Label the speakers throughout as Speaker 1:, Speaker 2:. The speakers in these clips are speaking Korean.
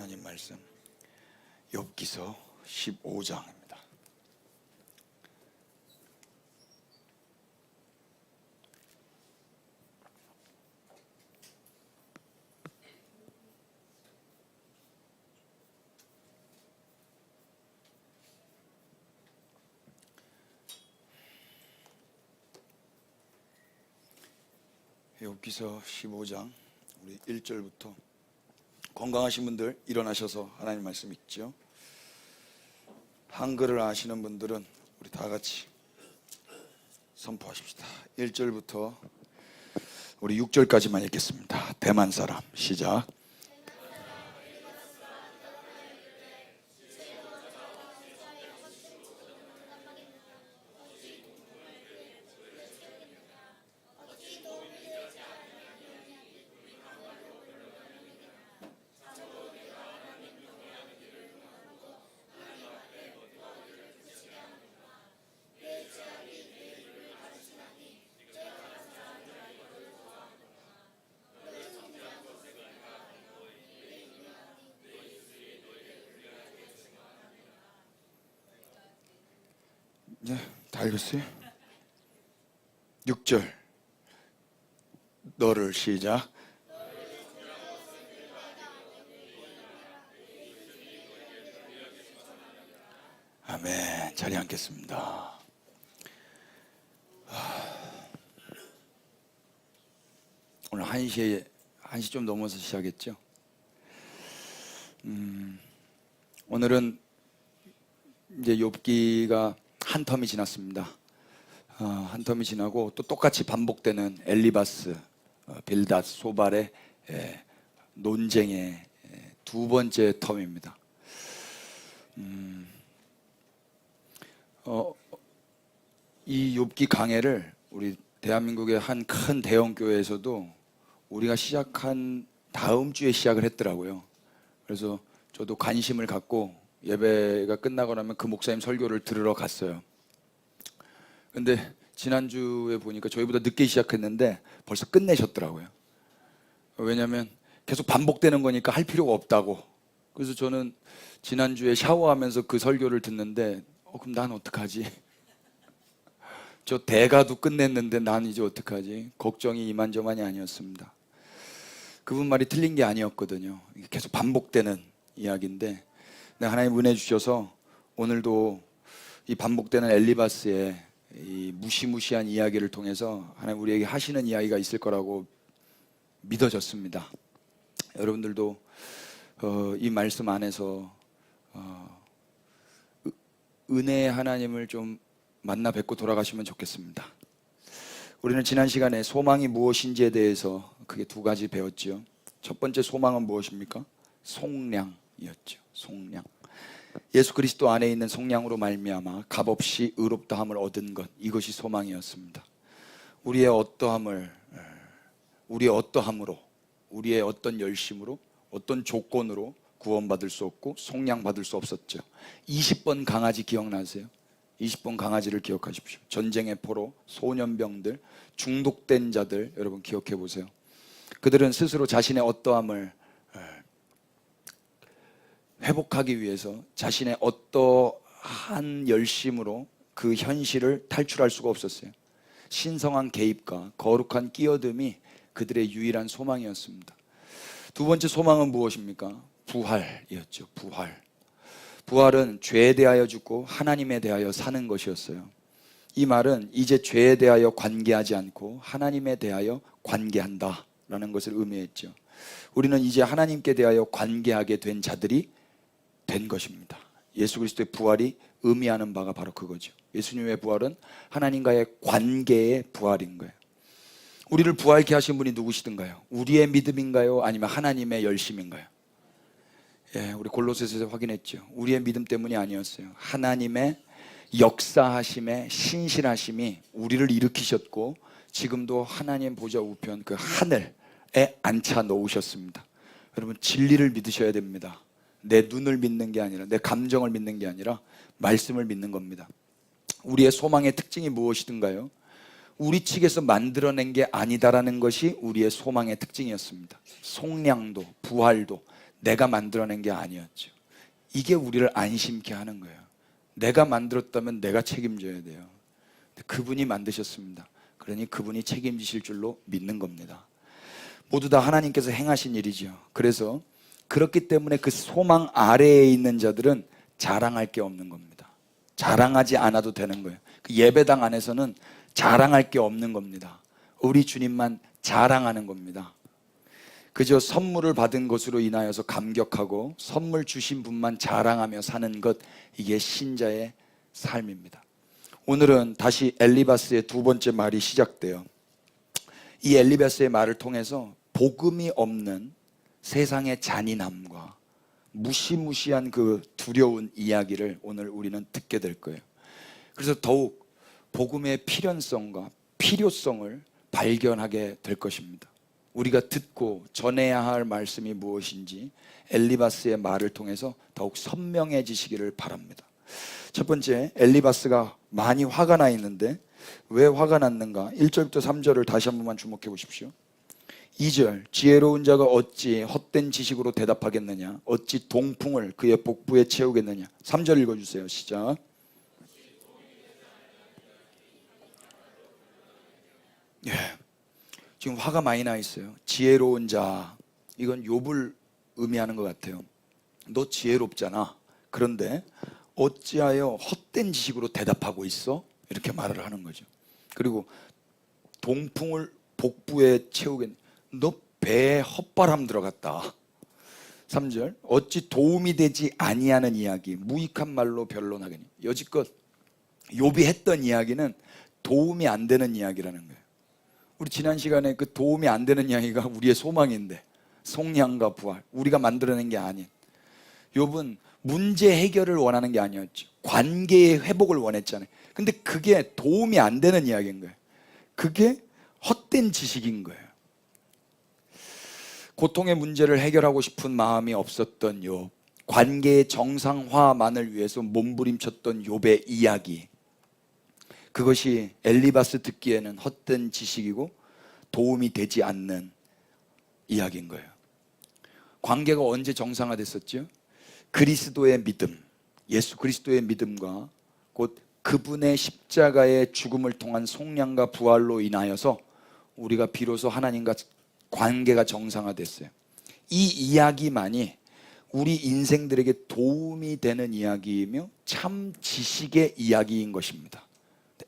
Speaker 1: 하나님 말씀 욥기서 15장입니다. 욥기서 15장 우리 1절부터 건강하신 분들 일어나셔서 하나님 말씀 읽죠. 한글을 아시는 분들은 우리 다 같이 선포하십시다. 1절부터 우리 6절까지만 읽겠습니다. 대만 사람 시작. 네, 다 읽었어요? 6절 너를 시작. 아멘. 자리에 앉겠습니다. 오늘 1시 좀 넘어서 시작했죠. 오늘은 이제 욥기가 한 텀이 지났습니다. 한 텀이 지나고 또 똑같이 반복되는 엘리바스, 빌닷, 소발의 논쟁의 두 번째 텀입니다. 이 욥기 강해를 우리 대한민국의 한 큰 대형 교회에서도 우리가 시작한 다음 주에 시작을 했더라고요. 그래서 저도 관심을 갖고 예배가 끝나고 나면 그 목사님 설교를 들으러 갔어요. 근데 지난주에 보니까 저희보다 늦게 시작했는데 벌써 끝내셨더라고요. 왜냐하면 계속 반복되는 거니까 할 필요가 없다고. 그래서 저는 지난주에 샤워하면서 그 설교를 듣는데 그럼 난 어떡하지? 저 대가도 끝냈는데 난 이제 어떡하지? 걱정이 이만저만이 아니었습니다. 그분 말이 틀린 게 아니었거든요. 계속 반복되는 이야기인데 하나님 은혜 주셔서 오늘도 이 반복되는 엘리바스의 이 무시무시한 이야기를 통해서 하나님 우리에게 하시는 이야기가 있을 거라고 믿어졌습니다. 여러분들도 이 말씀 안에서 은혜의 하나님을 좀 만나 뵙고 돌아가시면 좋겠습니다. 우리는 지난 시간에 소망이 무엇인지에 대해서 크게 두 가지 배웠죠. 첫 번째 소망은 무엇입니까? 속량이었죠. 속량. 예수 그리스도 안에 있는 속량으로 말미암아 값없이 의롭다함을 얻은 것, 이것이 소망이었습니다. 우리의 어떠함으로, 우리의 어떤 열심으로, 어떤 조건으로 구원받을 수 없고 속량받을 수 없었죠. 20번 강아지 기억나세요? 20번 강아지를 기억하십시오. 전쟁의 포로, 소년병들, 중독된 자들 여러분 기억해 보세요. 그들은 스스로 자신의 어떠함을 회복하기 위해서 자신의 어떠한 열심으로 그 현실을 탈출할 수가 없었어요. 신성한 개입과 거룩한 끼어듦이 그들의 유일한 소망이었습니다. 두 번째 소망은 무엇입니까? 부활이었죠. 부활은 죄에 대하여 죽고 하나님에 대하여 사는 것이었어요. 이 말은 이제 죄에 대하여 관계하지 않고 하나님에 대하여 관계한다 라는 것을 의미했죠. 우리는 이제 하나님께 대하여 관계하게 된 자들이 된 것입니다. 예수 그리스도의 부활이 의미하는 바가 바로 그거죠. 예수님의 부활은 하나님과의 관계의 부활인 거예요. 우리를 부활케 하신 분이 누구시든가요? 우리의 믿음인가요? 아니면 하나님의 열심인가요? 우리 골로새서에서 확인했죠. 우리의 믿음 때문이 아니었어요. 하나님의 역사하심의 신실하심이 우리를 일으키셨고 지금도 하나님 보좌 우편 그 하늘에 앉혀 놓으셨습니다. 여러분 진리를 믿으셔야 됩니다. 내 눈을 믿는 게 아니라 내 감정을 믿는 게 아니라 말씀을 믿는 겁니다. 우리의 소망의 특징이 무엇이든가요? 우리 측에서 만들어낸 게 아니다라는 것이 우리의 소망의 특징이었습니다. 속량도 부활도 내가 만들어낸 게 아니었죠. 이게 우리를 안심케 하는 거예요. 내가 만들었다면 내가 책임져야 돼요. 그분이 만드셨습니다. 그러니 그분이 책임지실 줄로 믿는 겁니다. 모두 다 하나님께서 행하신 일이죠. 그래서 그렇기 때문에 그 소망 아래에 있는 자들은 자랑할 게 없는 겁니다. 자랑하지 않아도 되는 거예요. 그 예배당 안에서는 자랑할 게 없는 겁니다. 우리 주님만 자랑하는 겁니다. 그저 선물을 받은 것으로 인하여서 감격하고 선물 주신 분만 자랑하며 사는 것, 이게 신자의 삶입니다. 오늘은 다시 엘리바스의 두 번째 말이 시작돼요. 이 엘리바스의 말을 통해서 복음이 없는 세상의 잔인함과 무시무시한 그 두려운 이야기를 오늘 우리는 듣게 될 거예요. 그래서 더욱 복음의 필연성과 필요성을 발견하게 될 것입니다. 우리가 듣고 전해야 할 말씀이 무엇인지 엘리바스의 말을 통해서 더욱 선명해지시기를 바랍니다. 첫 번째, 엘리바스가 많이 화가 나 있는데 왜 화가 났는가? 1절부터 3절을 다시 한 번만 주목해 보십시오. 2절, 지혜로운 자가 어찌 헛된 지식으로 대답하겠느냐? 어찌 동풍을 그의 복부에 채우겠느냐? 3절 읽어주세요. 시작. 예, 지금 화가 많이 나 있어요. 지혜로운 자, 이건 욥을 의미하는 것 같아요. 너 지혜롭잖아. 그런데 어찌하여 헛된 지식으로 대답하고 있어? 이렇게 말을 하는 거죠. 그리고 동풍을 복부에 채우겠느냐? 너 배에 헛바람 들어갔다. 3절, 어찌 도움이 되지 아니하는 이야기, 무익한 말로 변론하겠니? 여지껏 욥이 했던 이야기는 도움이 안 되는 이야기라는 거예요. 우리 지난 시간에 그 도움이 안 되는 이야기가 우리의 소망인데, 속량과 부활, 우리가 만들어낸 게 아닌, 욥은 문제 해결을 원하는 게 아니었죠. 관계의 회복을 원했잖아요. 근데 그게 도움이 안 되는 이야기인 거예요. 그게 헛된 지식인 거예요. 고통의 문제를 해결하고 싶은 마음이 없었던 욥, 관계의 정상화만을 위해서 몸부림쳤던 욥의 이야기, 그것이 엘리바스 듣기에는 헛된 지식이고 도움이 되지 않는 이야기인 거예요. 관계가 언제 정상화됐었죠? 그리스도의 믿음, 예수 그리스도의 믿음과 곧 그분의 십자가의 죽음을 통한 속량과 부활로 인하여서 우리가 비로소 하나님과 관계가 정상화됐어요. 이 이야기만이 우리 인생들에게 도움이 되는 이야기이며 참 지식의 이야기인 것입니다.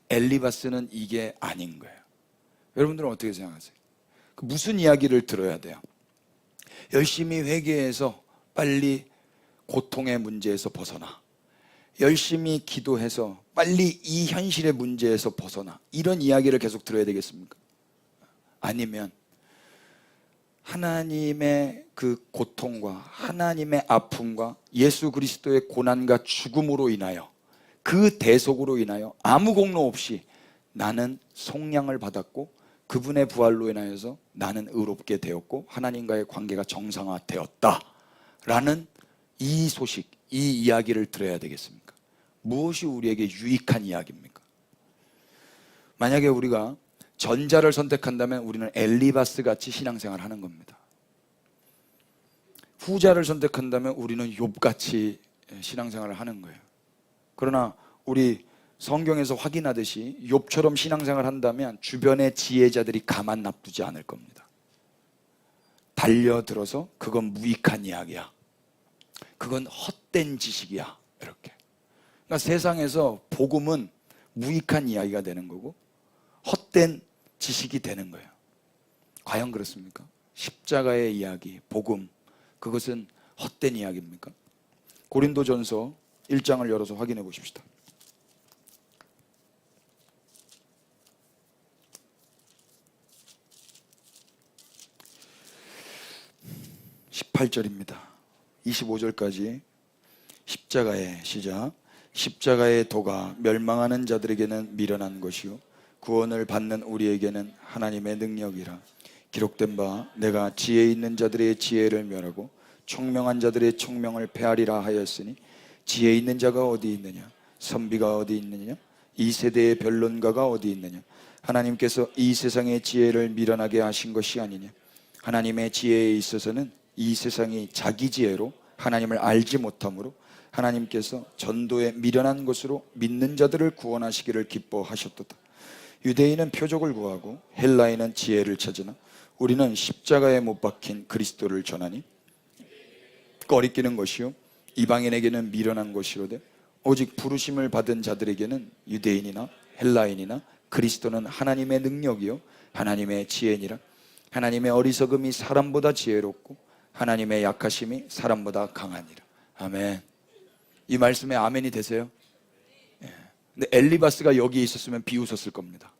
Speaker 1: 엘리바스는 이게 아닌 거예요. 여러분들은 어떻게 생각하세요? 무슨 이야기를 들어야 돼요? 열심히 회개해서 빨리 고통의 문제에서 벗어나, 열심히 기도해서 빨리 이 현실의 문제에서 벗어나, 이런 이야기를 계속 들어야 되겠습니까? 아니면 하나님의 그 고통과 하나님의 아픔과 예수 그리스도의 고난과 죽음으로 인하여, 그 대속으로 인하여 아무 공로 없이 나는 속량을 받았고 그분의 부활로 인하여서 나는 의롭게 되었고 하나님과의 관계가 정상화되었다 라는 이 소식, 이 이야기를 들어야 되겠습니까? 무엇이 우리에게 유익한 이야기입니까? 만약에 우리가 전자를 선택한다면 우리는 엘리바스 같이 신앙생활을 하는 겁니다. 후자를 선택한다면 우리는 욥같이 신앙생활을 하는 거예요. 그러나 우리 성경에서 확인하듯이 욥처럼 신앙생활을 한다면 주변의 지혜자들이 가만 놔두지 않을 겁니다. 달려들어서 그건 무익한 이야기야, 그건 헛된 지식이야, 이렇게. 그러니까 세상에서 복음은 무익한 이야기가 되는 거고 헛된 지식이 되는 거예요. 과연 그렇습니까? 십자가의 이야기, 복음, 그것은 헛된 이야기입니까? 고린도전서 1장을 열어서 확인해 보십시다. 18절입니다. 25절까지 십자가의 시작. 십자가의 도가 멸망하는 자들에게는 미련한 것이요 구원을 받는 우리에게는 하나님의 능력이라. 기록된 바 내가 지혜 있는 자들의 지혜를 멸하고 총명한 자들의 총명을 패하리라 하였으니 지혜 있는 자가 어디 있느냐? 선비가 어디 있느냐? 이 세대의 변론가가 어디 있느냐? 하나님께서 이 세상의 지혜를 미련하게 하신 것이 아니냐? 하나님의 지혜에 있어서는 이 세상이 자기 지혜로 하나님을 알지 못함으로 하나님께서 전도에 미련한 것으로 믿는 자들을 구원하시기를 기뻐하셨도다. 유대인은 표적을 구하고 헬라인은 지혜를 찾으나 우리는 십자가에 못 박힌 그리스도를 전하니 꺼리끼는 것이요 이방인에게는 미련한 것이로되 오직 부르심을 받은 자들에게는 유대인이나 헬라인이나 그리스도는 하나님의 능력이요 하나님의 지혜니라. 하나님의 어리석음이 사람보다 지혜롭고 하나님의 약하심이 사람보다 강하니라. 아멘. 이 말씀에 아멘이 되세요? 예. 근데 엘리바스가 여기 있었으면 비웃었을 겁니다.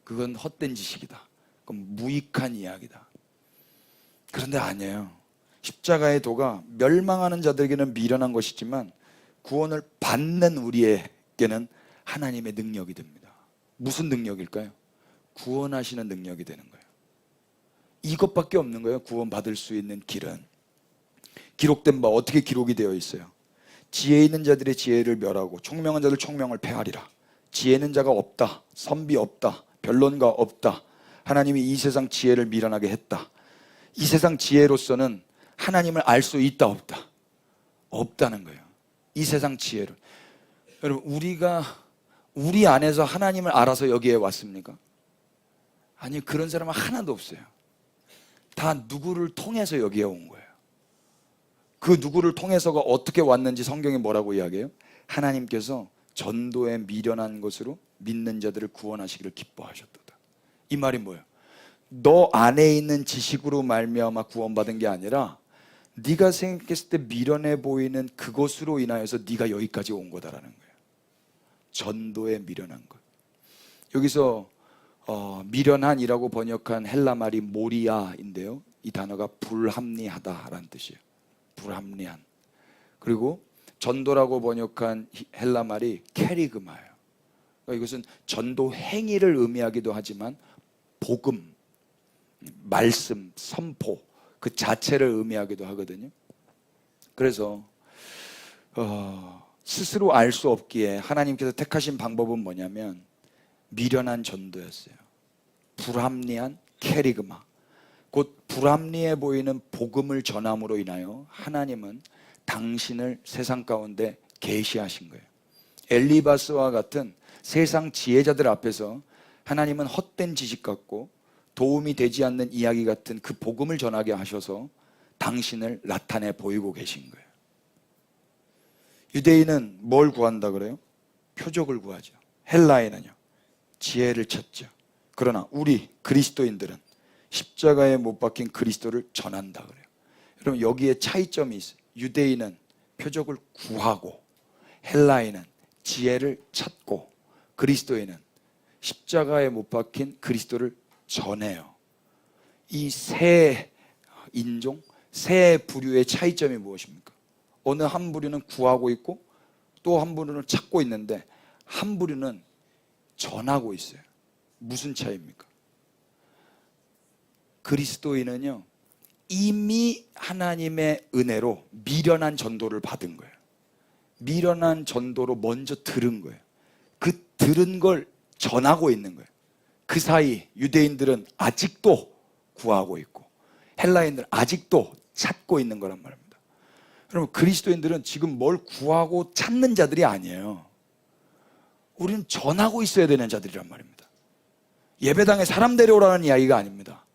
Speaker 1: 그건 헛된 지식이다. 그건 무익한 이야기다. 그런데 아니에요. 십자가의 도가 멸망하는 자들에게는 미련한 것이지만 구원을 받는 우리에게는 하나님의 능력이 됩니다. 무슨 능력일까요? 구원하시는 능력이 되는 거예요. 이것밖에 없는 거예요. 구원받을 수 있는 길은. 기록된 바 어떻게 기록이 되어 있어요? 지혜 있는 자들의 지혜를 멸하고 총명한 자들 총명을 패하리라. 지혜 있는 자가 없다. 선비 없다. 변론가 없다. 하나님이 이 세상 지혜를 미련하게 했다. 이 세상 지혜로서는 하나님을 알 수 있다 없다? 없다는 거예요. 이 세상 지혜를. 여러분 우리 안에서 하나님을 알아서 여기에 왔습니까? 아니, 그런 사람은 하나도 없어요. 다 누구를 통해서 여기에 온 거예요. 그 누구를 통해서가 어떻게 왔는지 성경이 뭐라고 이야기해요? 하나님께서 전도에 미련한 것으로 믿는 자들을 구원하시기를 기뻐하셨도다. 이 말이 뭐예요? 너 안에 있는 지식으로 말미암아 구원받은 게 아니라 네가 생각했을 때 미련해 보이는 그것으로 인하여서 네가 여기까지 온 거다라는 거예요. 전도에 미련한 것. 여기서 미련한이라고 번역한 헬라 말이 모리아인데요, 이 단어가 불합리하다라는 뜻이에요. 불합리한. 그리고 전도라고 번역한 헬라 말이 케리그마예요. 그러니까 이것은 전도 행위를 의미하기도 하지만 복음, 말씀, 선포 그 자체를 의미하기도 하거든요. 그래서 스스로 알 수 없기에 하나님께서 택하신 방법은 뭐냐면 미련한 전도였어요. 불합리한 케리그마. 곧 불합리해 보이는 복음을 전함으로 인하여 하나님은 당신을 세상 가운데 계시하신 거예요. 엘리바스와 같은 세상 지혜자들 앞에서 하나님은 헛된 지식 같고 도움이 되지 않는 이야기 같은 그 복음을 전하게 하셔서 당신을 나타내 보이고 계신 거예요. 유대인은 뭘 구한다 그래요? 표적을 구하죠. 헬라인은요, 지혜를 찾죠. 그러나 우리 그리스도인들은 십자가에 못 박힌 그리스도를 전한다 그래요. 여러분, 여기에 차이점이 있어요. 유대인은 표적을 구하고 헬라인은 지혜를 찾고 그리스도인은 십자가에 못 박힌 그리스도를 전해요. 이 세 인종, 세 부류의 차이점이 무엇입니까? 어느 한 부류는 구하고 있고 또 한 부류는 찾고 있는데 한 부류는 전하고 있어요. 무슨 차이입니까? 그리스도인은요, 이미 하나님의 은혜로 미련한 전도를 받은 거예요. 미련한 전도로 먼저 들은 거예요. 그 들은 걸 전하고 있는 거예요. 그 사이 유대인들은 아직도 구하고 있고 헬라인들은 아직도 찾고 있는 거란 말입니다. 여러분, 그리스도인들은 지금 뭘 구하고 찾는 자들이 아니에요. 우리는 전하고 있어야 되는 자들이란 말입니다. 예배당에 사람 데려오라는 이야기가 아닙니다.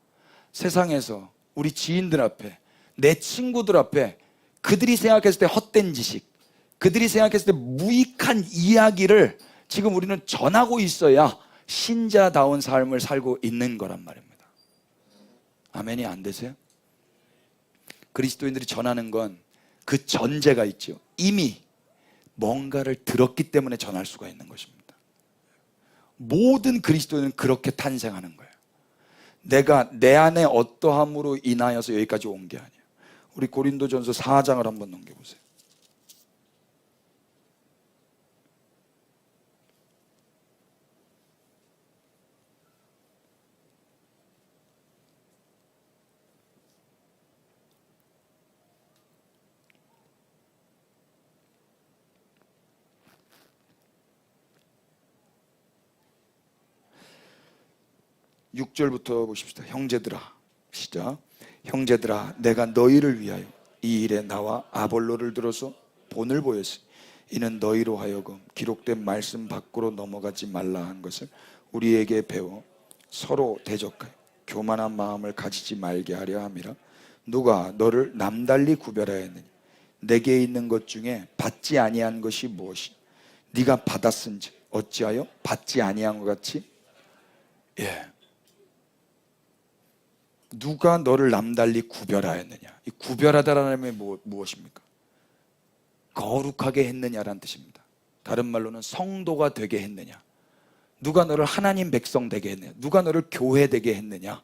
Speaker 1: 세상에서 우리 지인들 앞에, 내 친구들 앞에 그들이 생각했을 때 헛된 지식, 그들이 생각했을 때 무익한 이야기를 지금 우리는 전하고 있어야 신자다운 삶을 살고 있는 거란 말입니다. 아멘이 안 되세요? 그리스도인들이 전하는 건 그 전제가 있죠. 이미 뭔가를 들었기 때문에 전할 수가 있는 것입니다. 모든 그리스도인은 그렇게 탄생하는 거예요. 내가 내 안에 어떠함으로 인하여서 여기까지 온 게 아니에요. 우리 고린도전서 4장을 한번 넘겨보세요. (6절부터) 보십시다. 형제들아, 시작. 형제들아, 내가 너희를 위하여 이 일에 나와 아볼로를 들어서 본을 보였으니 이는 너희로 하여금 기록된 말씀 밖으로 넘어가지 말라 한 것을 우리에게 배워 서로 대적하여 교만한 마음을 가지지 말게 하려 함이라. 누가 너를 남달리 구별하였느냐? 내게 있는 것 중에 받지 아니한 것이 무엇이? 네가 받았은지 어찌하여 받지 아니한 것 같이? 누가 너를 남달리 구별하였느냐? 이 구별하다라는 말이 무엇입니까? 거룩하게 했느냐라는 뜻입니다. 다른 말로는 성도가 되게 했느냐? 누가 너를 하나님 백성 되게 했느냐? 누가 너를 교회 되게 했느냐?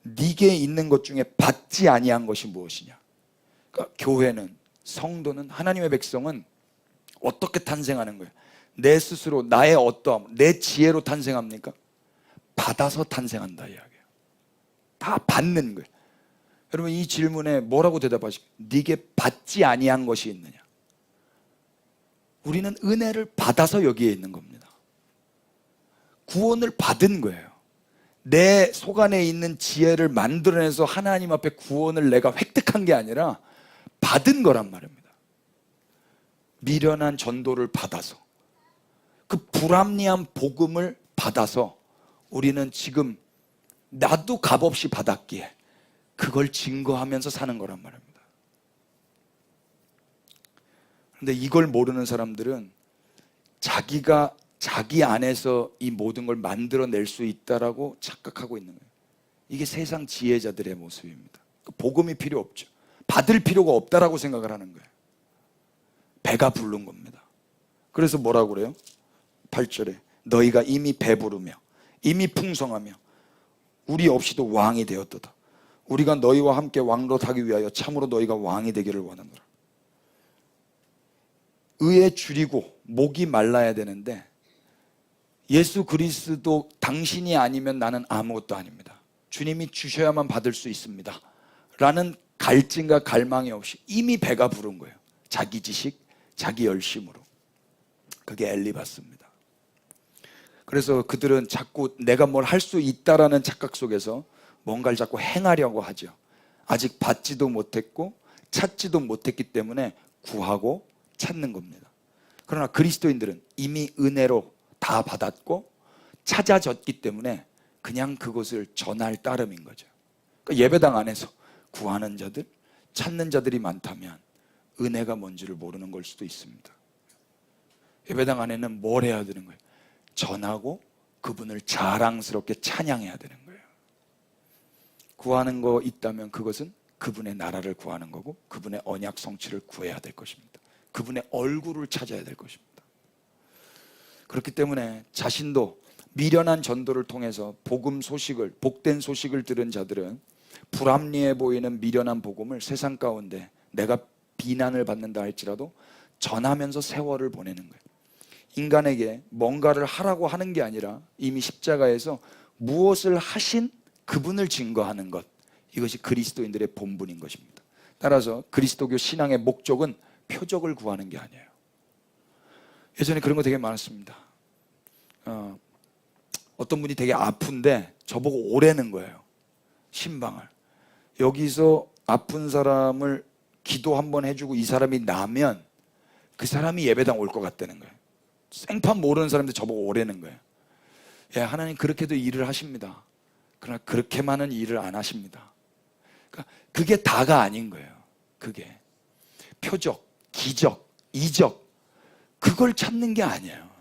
Speaker 1: 네게 있는 것 중에 받지 아니한 것이 무엇이냐? 그러니까 교회는, 성도는, 하나님의 백성은 어떻게 탄생하는 거예요? 내 스스로, 나의 어떠함, 내 지혜로 탄생합니까? 받아서 탄생한다 이야기예요. 다 받는 거예요. 여러분, 이 질문에 뭐라고 대답하실까요? 네게 받지 아니한 것이 있느냐? 우리는 은혜를 받아서 여기에 있는 겁니다. 구원을 받은 거예요. 내 속 안에 있는 지혜를 만들어내서 하나님 앞에 구원을 내가 획득한 게 아니라 받은 거란 말입니다. 미련한 전도를 받아서, 그 불합리한 복음을 받아서 우리는 지금 나도 값없이 받았기에 그걸 증거하면서 사는 거란 말입니다. 그런데 이걸 모르는 사람들은 자기가 자기 안에서 이 모든 걸 만들어낼 수 있다라고 착각하고 있는 거예요. 이게 세상 지혜자들의 모습입니다. 복음이 필요 없죠. 받을 필요가 없다라고 생각을 하는 거예요. 배가 부른 겁니다. 그래서 뭐라고 그래요? 8절에 너희가 이미 배부르며 이미 풍성하며 우리 없이도 왕이 되었도다. 우리가 너희와 함께 왕노하기 위하여 참으로 너희가 왕이 되기를 원하노라. 의에 줄이고 목이 말라야 되는데 예수 그리스도 당신이 아니면 나는 아무것도 아닙니다. 주님이 주셔야만 받을 수 있습니다. 라는 갈증과 갈망이 없이 이미 배가 부른 거예요. 자기 지식, 자기 열심으로. 그게 엘리바스입니다. 그래서 그들은 자꾸 내가 뭘 할 수 있다라는 착각 속에서 뭔가를 자꾸 행하려고 하죠. 아직 받지도 못했고 찾지도 못했기 때문에 구하고 찾는 겁니다. 그러나 그리스도인들은 이미 은혜로 다 받았고 찾아졌기 때문에 그냥 그것을 전할 따름인 거죠. 그러니까 예배당 안에서 구하는 자들, 찾는 자들이 많다면 은혜가 뭔지를 모르는 걸 수도 있습니다. 예배당 안에는 뭘 해야 되는 거예요? 전하고 그분을 자랑스럽게 찬양해야 되는 거예요. 구하는 거 있다면 그것은 그분의 나라를 구하는 거고 그분의 언약 성취를 구해야 될 것입니다. 그분의 얼굴을 찾아야 될 것입니다. 그렇기 때문에 자신도 미련한 전도를 통해서 복음 소식을, 복된 소식을 들은 자들은 불합리해 보이는 미련한 복음을 세상 가운데 내가 비난을 받는다 할지라도 전하면서 세월을 보내는 거예요. 인간에게 뭔가를 하라고 하는 게 아니라 이미 십자가에서 무엇을 하신 그분을 증거하는 것, 이것이 그리스도인들의 본분인 것입니다. 따라서 그리스도교 신앙의 목적은 표적을 구하는 게 아니에요. 예전에 그런 거 되게 많았습니다. 어떤 분이 되게 아픈데 저보고 오라는 거예요. 신방을. 여기서 아픈 사람을 기도 한번 해주고 이 사람이 나면 그 사람이 예배당 올 것 같다는 거예요. 생판 모르는 사람들 저보고 오라는 거예요. 예, 하나님 그렇게도 일을 하십니다. 그러나 그렇게만은 일을 안 하십니다. 그러니까 그게 다가 아닌 거예요. 그게 표적, 기적, 이적, 그걸 찾는 게 아니에요.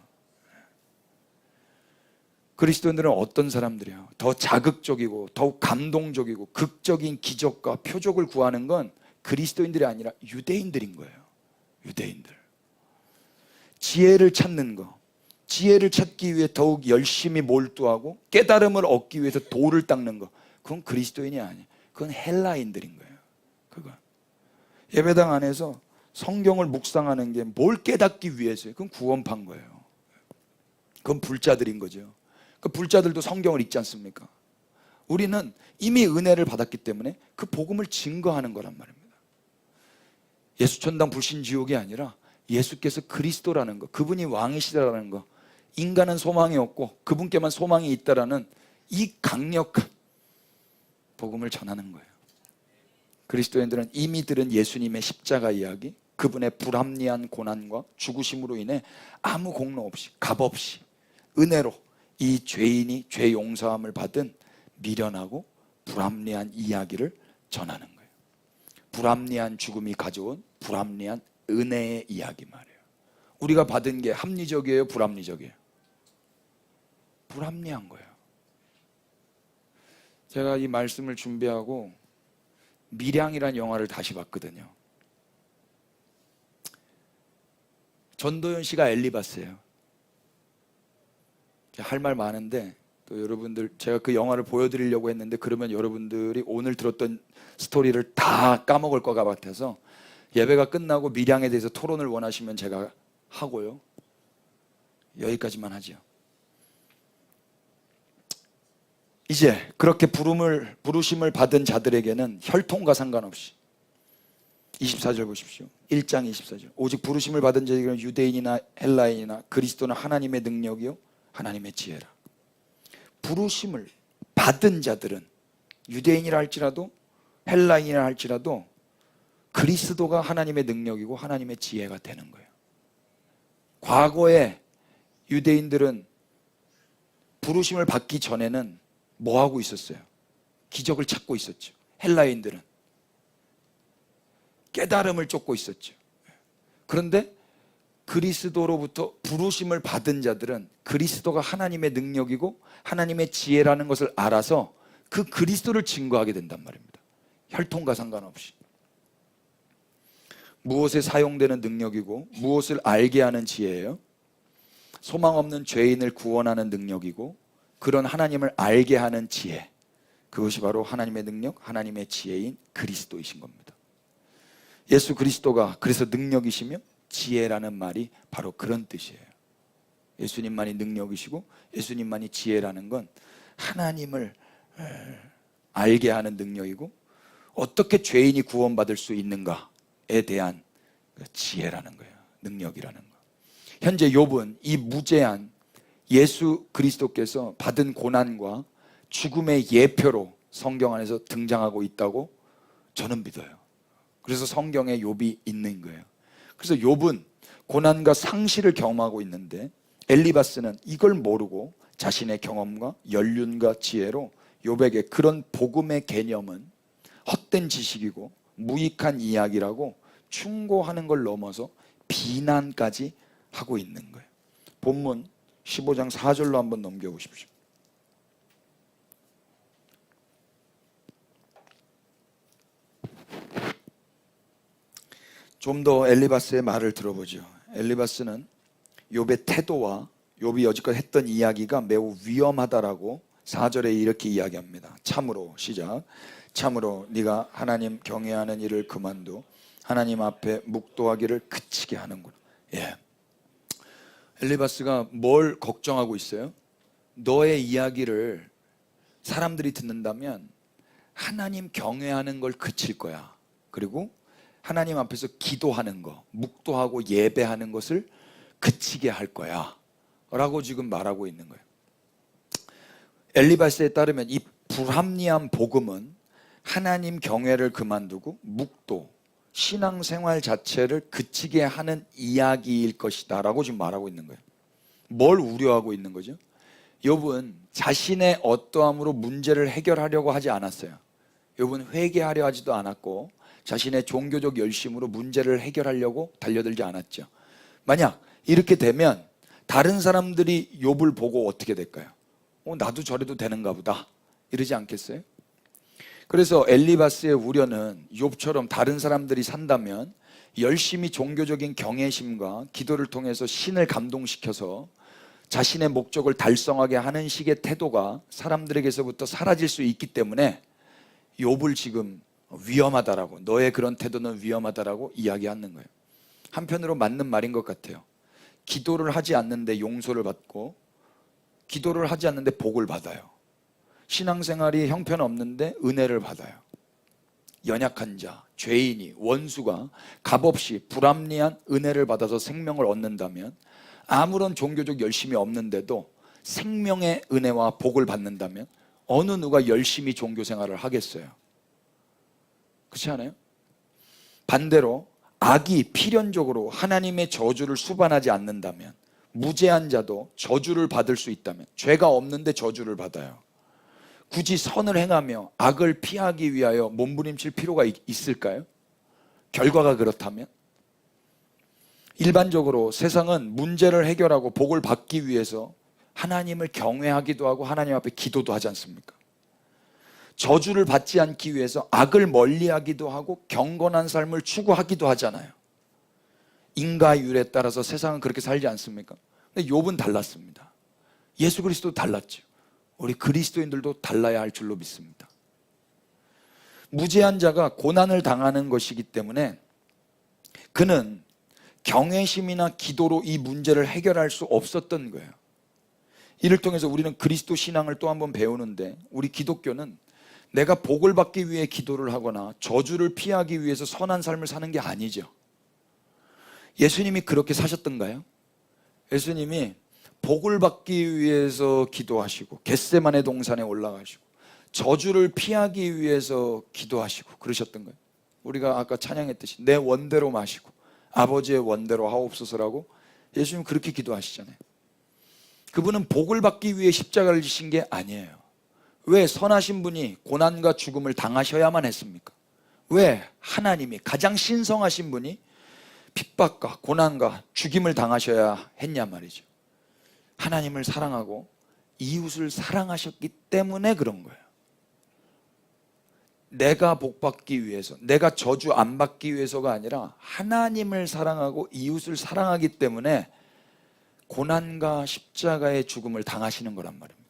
Speaker 1: 그리스도인들은 어떤 사람들이에요? 더 자극적이고 더욱 감동적이고 극적인 기적과 표적을 구하는 건 그리스도인들이 아니라 유대인들인 거예요. 유대인들. 지혜를 찾는 거, 지혜를 찾기 위해 더욱 열심히 몰두하고 깨달음을 얻기 위해서 돌을 닦는 거, 그건 그리스도인이 아니에요. 그건 헬라인들인 거예요. 그건 예배당 안에서 성경을 묵상하는 게 뭘 깨닫기 위해서요? 그건 구원판 거예요. 그건 불자들인 거죠. 그 불자들도 성경을 읽지 않습니까? 우리는 이미 은혜를 받았기 때문에 그 복음을 증거하는 거란 말입니다. 예수천당 불신지옥이 아니라 예수께서 그리스도라는 거, 그분이 왕이시다라는 거, 인간은 소망이 없고 그분께만 소망이 있다라는 이 강력한 복음을 전하는 거예요. 그리스도인들은 이미 들은 예수님의 십자가 이야기, 그분의 불합리한 고난과 죽으심으로 인해 아무 공로 없이, 값 없이 은혜로 이 죄인이 죄 용서함을 받은 미련하고 불합리한 이야기를 전하는 거예요. 불합리한 죽음이 가져온 불합리한 은혜의 이야기 말이에요. 우리가 받은 게 합리적이에요, 불합리적이에요? 불합리한 거예요. 제가 이 말씀을 준비하고 밀양이란 영화를 다시 봤거든요. 전도연 씨가 엘리바스예요. 할 말 많은데 또 여러분들, 제가 그 영화를 보여드리려고 했는데 그러면 여러분들이 오늘 들었던 스토리를 다 까먹을 것 같아서 예배가 끝나고 밀양에 대해서 토론을 원하시면 제가 하고요. 여기까지만 하죠. 이제 그렇게 부르심을 받은 자들에게는 혈통과 상관없이 24절 보십시오. 1장 24절. 오직 부르심을 받은 자들에게는 유대인이나 헬라인이나 그리스도는 하나님의 능력이요 하나님의 지혜라. 부르심을 받은 자들은 유대인이라 할지라도 헬라인이라 할지라도 그리스도가 하나님의 능력이고 하나님의 지혜가 되는 거예요. 과거에 유대인들은 부르심을 받기 전에는 뭐 하고 있었어요? 기적을 찾고 있었죠. 헬라인들은 깨달음을 쫓고 있었죠. 그런데 그리스도로부터 부르심을 받은 자들은 그리스도가 하나님의 능력이고 하나님의 지혜라는 것을 알아서 그 그리스도를 증거하게 된단 말입니다. 혈통과 상관없이. 무엇에 사용되는 능력이고 무엇을 알게 하는 지혜예요. 소망 없는 죄인을 구원하는 능력이고 그런 하나님을 알게 하는 지혜, 그것이 바로 하나님의 능력, 하나님의 지혜인 그리스도이신 겁니다. 예수 그리스도가 그래서 능력이시며 지혜라는 말이 바로 그런 뜻이에요. 예수님만이 능력이시고 예수님만이 지혜라는 건 하나님을 알게 하는 능력이고 어떻게 죄인이 구원받을 수 있는가에 대한 지혜라는 거예요. 능력이라는 거. 현재 욥은 이 무제한 예수 그리스도께서 받은 고난과 죽음의 예표로 성경 안에서 등장하고 있다고 저는 믿어요. 그래서 성경에 욥이 있는 거예요. 그래서 욥은 고난과 상실을 경험하고 있는데 엘리바스는 이걸 모르고 자신의 경험과 연륜과 지혜로 욥에게 그런 복음의 개념은 헛된 지식이고 무익한 이야기라고 충고하는 걸 넘어서 비난까지 하고 있는 거예요. 본문 15장 4절로 한번 넘겨보십시오. 좀 더 엘리바스의 말을 들어보죠. 엘리바스는 욥의 태도와 욥이 여지껏 했던 이야기가 매우 위험하다라고 4절에 이렇게 이야기합니다. 참으로, 시작. 참으로 네가 하나님 경외하는 일을 그만두 하나님 앞에 묵도하기를 그치게 하는구나. 예. 엘리바스가 뭘 걱정하고 있어요? 너의 이야기를 사람들이 듣는다면 하나님 경외하는 걸 그칠 거야. 그리고 하나님 앞에서 기도하는 거, 묵도하고 예배하는 것을 그치게 할 거야 라고 지금 말하고 있는 거예요. 엘리바스에 따르면 이 불합리한 복음은 하나님 경외를 그만두고 묵도, 신앙생활 자체를 그치게 하는 이야기일 것이다 라고 지금 말하고 있는 거예요. 뭘 우려하고 있는 거죠? 욥은 자신의 어떠함으로 문제를 해결하려고 하지 않았어요. 욥은 회개하려 하지도 않았고 자신의 종교적 열심으로 문제를 해결하려고 달려들지 않았죠. 만약 이렇게 되면 다른 사람들이 욥을 보고 어떻게 될까요? 나도 저래도 되는가 보다 이러지 않겠어요? 그래서 엘리바스의 우려는 욥처럼 다른 사람들이 산다면 열심히 종교적인 경외심과 기도를 통해서 신을 감동시켜서 자신의 목적을 달성하게 하는 식의 태도가 사람들에게서부터 사라질 수 있기 때문에 욥을 지금 위험하다라고, 너의 그런 태도는 위험하다라고 이야기하는 거예요. 한편으로 맞는 말인 것 같아요. 기도를 하지 않는데 용서를 받고 기도를 하지 않는데 복을 받아요. 신앙생활이 형편없는데 은혜를 받아요. 연약한 자, 죄인이, 원수가 값없이 불합리한 은혜를 받아서 생명을 얻는다면, 아무런 종교적 열심이 없는데도 생명의 은혜와 복을 받는다면 어느 누가 열심히 종교생활을 하겠어요? 그렇지 않아요? 반대로 악이 필연적으로 하나님의 저주를 수반하지 않는다면, 무죄한 자도 저주를 받을 수 있다면, 죄가 없는데 저주를 받아요. 굳이 선을 행하며 악을 피하기 위하여 몸부림칠 필요가 있을까요? 결과가 그렇다면? 일반적으로 세상은 문제를 해결하고 복을 받기 위해서 하나님을 경외하기도 하고 하나님 앞에 기도도 하지 않습니까? 저주를 받지 않기 위해서 악을 멀리하기도 하고 경건한 삶을 추구하기도 하잖아요. 인과율에 따라서 세상은 그렇게 살지 않습니까? 근데 욥은 달랐습니다. 예수 그리스도도 달랐죠. 우리 그리스도인들도 달라야 할 줄로 믿습니다. 무죄한 자가 고난을 당하는 것이기 때문에 그는 경외심이나 기도로 이 문제를 해결할 수 없었던 거예요. 이를 통해서 우리는 그리스도 신앙을 또 한 번 배우는데, 우리 기독교는 내가 복을 받기 위해 기도를 하거나 저주를 피하기 위해서 선한 삶을 사는 게 아니죠. 예수님이 그렇게 사셨던가요? 예수님이 복을 받기 위해서 기도하시고 겟세마네 동산에 올라가시고 저주를 피하기 위해서 기도하시고 그러셨던가요? 우리가 아까 찬양했듯이 내 원대로 마시고 아버지의 원대로 하옵소서라고 예수님 그렇게 기도하시잖아요. 그분은 복을 받기 위해 십자가를 지신 게 아니에요. 왜 선하신 분이 고난과 죽음을 당하셔야만 했습니까? 왜 하나님이 가장 신성하신 분이 핍박과 고난과 죽임을 당하셔야 했냐 말이죠. 하나님을 사랑하고 이웃을 사랑하셨기 때문에 그런 거예요. 내가 복 받기 위해서, 내가 저주 안 받기 위해서가 아니라 하나님을 사랑하고 이웃을 사랑하기 때문에 고난과 십자가의 죽음을 당하시는 거란 말입니다.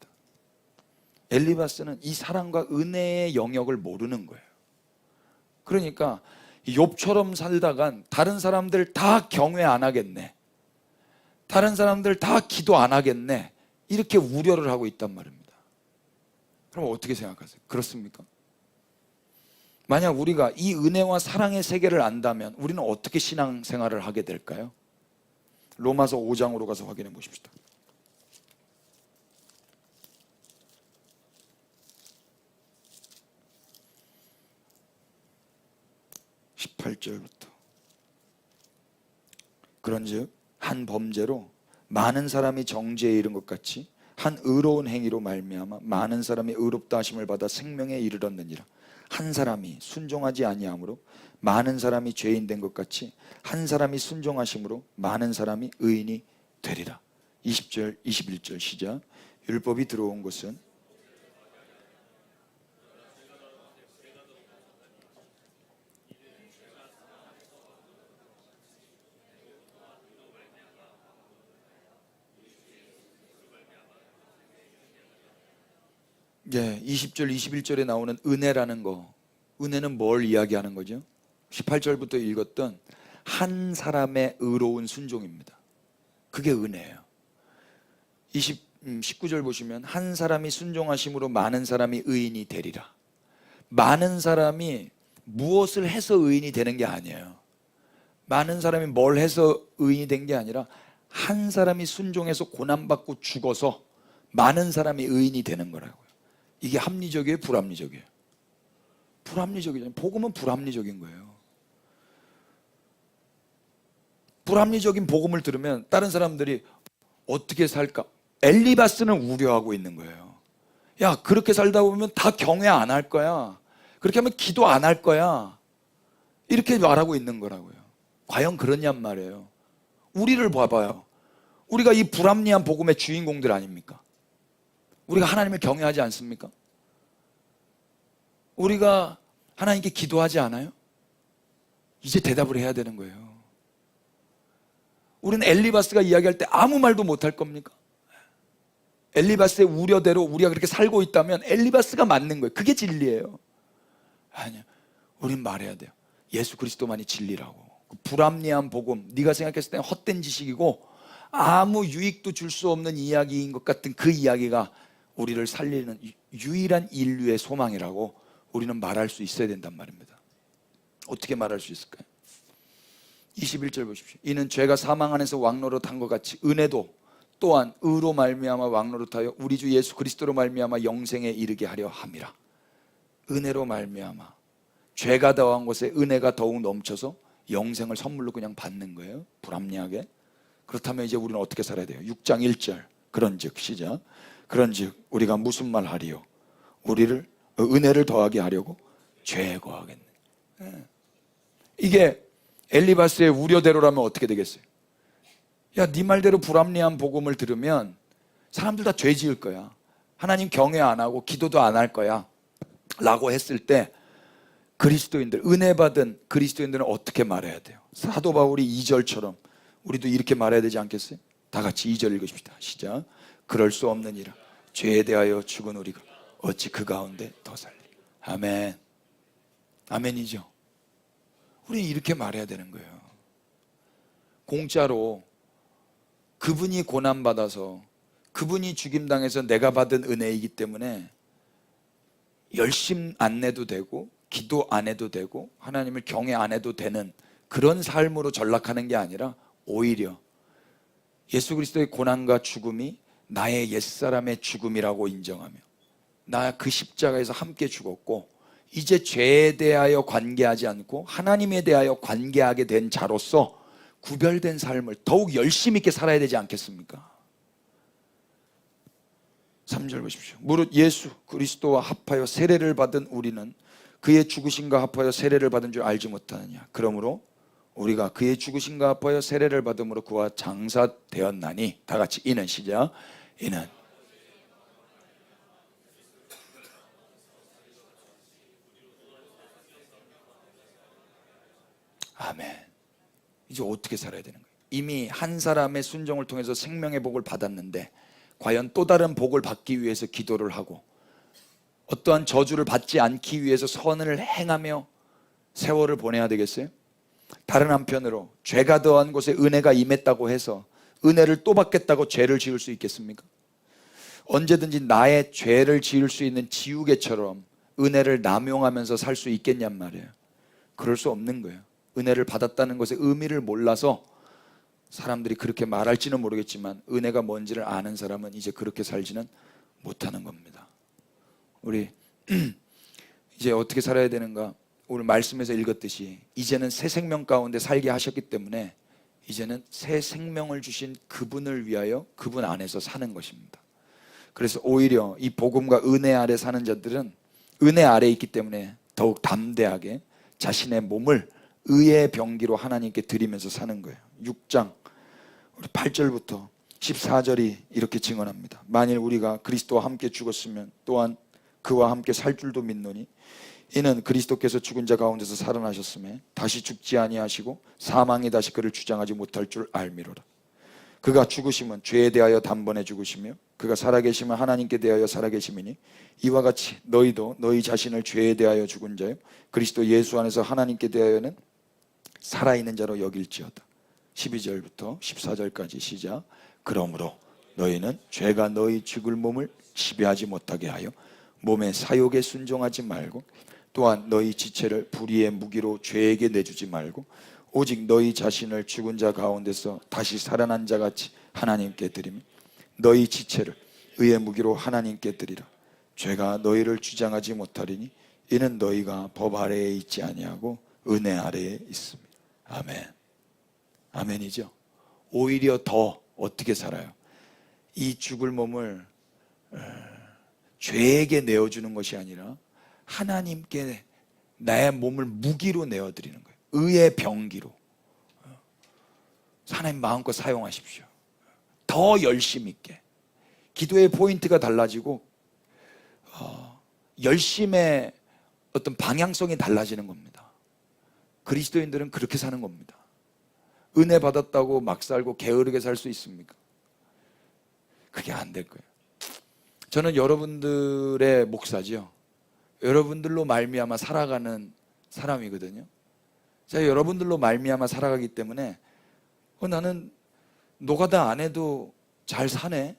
Speaker 1: 엘리바스는 이 사랑과 은혜의 영역을 모르는 거예요. 그러니까 욥처럼 살다간 다른 사람들 다 경외 안 하겠네, 다른 사람들 다 기도 안 하겠네, 이렇게 우려를 하고 있단 말입니다. 그럼 어떻게 생각하세요? 그렇습니까? 만약 우리가 이 은혜와 사랑의 세계를 안다면 우리는 어떻게 신앙생활을 하게 될까요? 로마서 5장으로 가서 확인해 보십시다. 18절부터. 그런즉 한 범죄로 많은 사람이 정죄에 이른 것 같이 한 의로운 행위로 말미암아 많은 사람이 의롭다 하심을 받아 생명에 이르렀느니라. 한 사람이 순종하지 아니함으로 많은 사람이 죄인 된 것 같이 한 사람이 순종하심으로 많은 사람이 의인이 되리라. 20절 21절 시작. 율법이 들어온 것은 예, 20절 21절에 나오는 은혜라는 거, 은혜는 뭘 이야기하는 거죠? 18절부터 읽었던 한 사람의 의로운 순종입니다. 그게 은혜예요. 19절 보시면 한 사람이 순종하심으로 많은 사람이 의인이 되리라. 많은 사람이 무엇을 해서 의인이 되는 게 아니에요. 많은 사람이 뭘 해서 의인이 된 게 아니라 한 사람이 순종해서 고난받고 죽어서 많은 사람이 의인이 되는 거라고요. 이게 합리적이에요? 불합리적이에요? 불합리적이잖아요. 복음은 불합리적인 거예요. 불합리적인 복음을 들으면 다른 사람들이 어떻게 살까? 엘리바스는 우려하고 있는 거예요. 야, 그렇게 살다 보면 다 경외 안 할 거야. 그렇게 하면 기도 안 할 거야. 이렇게 말하고 있는 거라고요. 과연 그러냔 말이에요. 우리를 봐봐요. 우리가 이 불합리한 복음의 주인공들 아닙니까? 우리가 하나님을 경외하지 않습니까? 우리가 하나님께 기도하지 않아요? 이제 대답을 해야 되는 거예요. 우리는 엘리바스가 이야기할 때 아무 말도 못할 겁니까? 엘리바스의 우려대로 우리가 그렇게 살고 있다면 엘리바스가 맞는 거예요. 그게 진리예요. 아니요, 우린 말해야 돼요. 예수 그리스도만이 진리라고. 불합리한 복음, 네가 생각했을 때는 헛된 지식이고 아무 유익도 줄 수 없는 이야기인 것 같은 그 이야기가 우리를 살리는 유일한 인류의 소망이라고 우리는 말할 수 있어야 된단 말입니다. 어떻게 말할 수 있을까요? 21절 보십시오. 이는 죄가 사망 안에서 왕노릇한 것 같이 은혜도 또한 의로 말미암아 왕노릇하여 우리 주 예수 그리스도로 말미암아 영생에 이르게 하려 함이라. 은혜로 말미암아 죄가 더한 곳에 은혜가 더욱 넘쳐서 영생을 선물로 그냥 받는 거예요. 불합리하게. 그렇다면 이제 우리는 어떻게 살아야 돼요? 6장 1절. 그런즉 시작. 그런즉 우리가 무슨 말 하리요? 우리를 은혜를 더하게 하려고 죄에 거하겠네. 이게 엘리바스의 우려대로라면 어떻게 되겠어요? 야, 네 말대로 불합리한 복음을 들으면 사람들 다 죄 지을 거야. 하나님 경외 안 하고 기도도 안 할 거야 라고 했을 때 그리스도인들, 은혜 받은 그리스도인들은 어떻게 말해야 돼요? 사도 바울이 2절처럼 우리도 이렇게 말해야 되지 않겠어요? 다 같이 2절 읽으십시다. 시작. 그럴 수 없느니라 죄에 대하여 죽은 우리가 어찌 그 가운데 더 살리. 아멘. 아멘이죠. 우리는 이렇게 말해야 되는 거예요. 공짜로 그분이 고난받아서 그분이 죽임당해서 내가 받은 은혜이기 때문에 열심 안 내도 되고 기도 안 해도 되고 하나님을 경외 안 해도 되는 그런 삶으로 전락하는 게 아니라 오히려 예수 그리스도의 고난과 죽음이 나의 옛사람의 죽음이라고 인정하며 나 그 십자가에서 함께 죽었고 이제 죄에 대하여 관계하지 않고 하나님에 대하여 관계하게 된 자로서 구별된 삶을 더욱 열심히 있게 살아야 되지 않겠습니까? 3절 보십시오. 무릇 예수 그리스도와 합하여 세례를 받은 우리는 그의 죽으심과 합하여 세례를 받은 줄 알지 못하느냐. 그러므로 우리가 그의 죽으심과 합하여 세례를 받음으로 그와 장사되었나니. 다 같이 이는 시작. 이는 아멘. 이제 어떻게 살아야 되는 거예요? 이미 한 사람의 순종을 통해서 생명의 복을 받았는데 과연 또 다른 복을 받기 위해서 기도를 하고 어떠한 저주를 받지 않기 위해서 선을 행하며 세월을 보내야 되겠어요? 다른 한편으로 죄가 더한 곳에 은혜가 임했다고 해서 은혜를 또 받겠다고 죄를 지을 수 있겠습니까? 언제든지 나의 죄를 지을 수 있는 지우개처럼 은혜를 남용하면서 살 수 있겠냔 말이에요. 그럴 수 없는 거예요. 은혜를 받았다는 것의 의미를 몰라서 사람들이 그렇게 말할지는 모르겠지만 은혜가 뭔지를 아는 사람은 이제 그렇게 살지는 못하는 겁니다. 우리 이제 어떻게 살아야 되는가? 오늘 말씀에서 읽었듯이 이제는 새 생명 가운데 살게 하셨기 때문에 이제는 새 생명을 주신 그분을 위하여 그분 안에서 사는 것입니다. 그래서 오히려 이 복음과 은혜 아래 사는 자들은 은혜 아래 있기 때문에 더욱 담대하게 자신의 몸을 의의 병기로 하나님께 드리면서 사는 거예요. 6장 8절부터 14절이 이렇게 증언합니다. 만일 우리가 그리스도와 함께 죽었으면 또한 그와 함께 살 줄도 믿노니 이는 그리스도께서 죽은 자 가운데서 살아나셨음에 다시 죽지 아니하시고 사망이 다시 그를 주장하지 못할 줄 알미로라. 그가 죽으심은 죄에 대하여 단번에 죽으시며 그가 살아계심은 하나님께 대하여 살아계심이니 이와 같이 너희도 너희 자신을 죄에 대하여 죽은 자요 그리스도 예수 안에서 하나님께 대하여는 살아있는 자로 여길지어다. 12절부터 14절까지 시작. 그러므로 너희는 죄가 너희 죽을 몸을 지배하지 못하게 하여 몸의 사욕에 순종하지 말고 또한 너희 지체를 불의의 무기로 죄에게 내주지 말고 오직 너희 자신을 죽은 자 가운데서 다시 살아난 자같이 하나님께 드리며 너희 지체를 의의 무기로 하나님께 드리라. 죄가 너희를 주장하지 못하리니 이는 너희가 법 아래에 있지 아니하고 은혜 아래에 있습니다. 아멘. 아멘이죠. 오히려 더 어떻게 살아요? 이 죽을 몸을 죄에게 내어주는 것이 아니라 하나님께 나의 몸을 무기로 내어드리는 거예요. 의의 병기로. 하나님 마음껏 사용하십시오. 더 열심히 있게. 기도의 포인트가 달라지고 열심의 어떤 방향성이 달라지는 겁니다. 그리스도인들은 그렇게 사는 겁니다. 은혜 받았다고 막 살고 게으르게 살 수 있습니까? 그게 안 될 거예요. 저는 여러분들의 목사죠. 여러분들로 말미암아 살아가는 사람이거든요. 제가 여러분들로 말미암아 살아가기 때문에 나는 노가다 안 해도 잘 사네.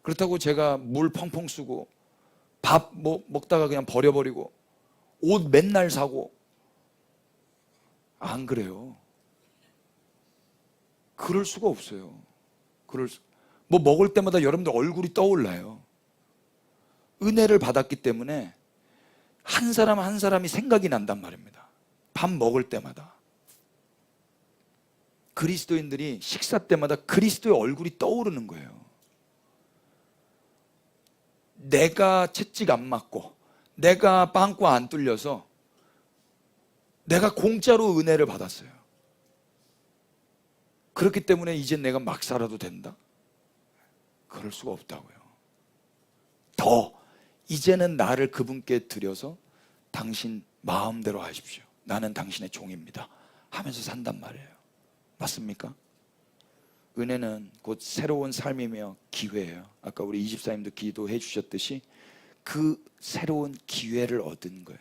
Speaker 1: 그렇다고 제가 물 펑펑 쓰고 밥 먹다가 그냥 버려버리고 옷 맨날 사고 안 그래요. 그럴 수가 없어요. 먹을 때마다 여러분들 얼굴이 떠올라요. 은혜를 받았기 때문에 한 사람 한 사람이 생각이 난단 말입니다. 밥 먹을 때마다 그리스도인들이 식사 때마다 그리스도의 얼굴이 떠오르는 거예요. 내가 채찍 안 맞고 내가 빵꾸 안 뚫려서 내가 공짜로 은혜를 받았어요. 그렇기 때문에 이제 내가 막 살아도 된다? 그럴 수가 없다고요. 더 이제는 나를 그분께 드려서 당신 마음대로 하십시오. 나는 당신의 종입니다 하면서 산단 말이에요. 맞습니까? 은혜는 곧 새로운 삶이며 기회예요. 아까 우리 이집사님도 기도해 주셨듯이 그 새로운 기회를 얻은 거예요.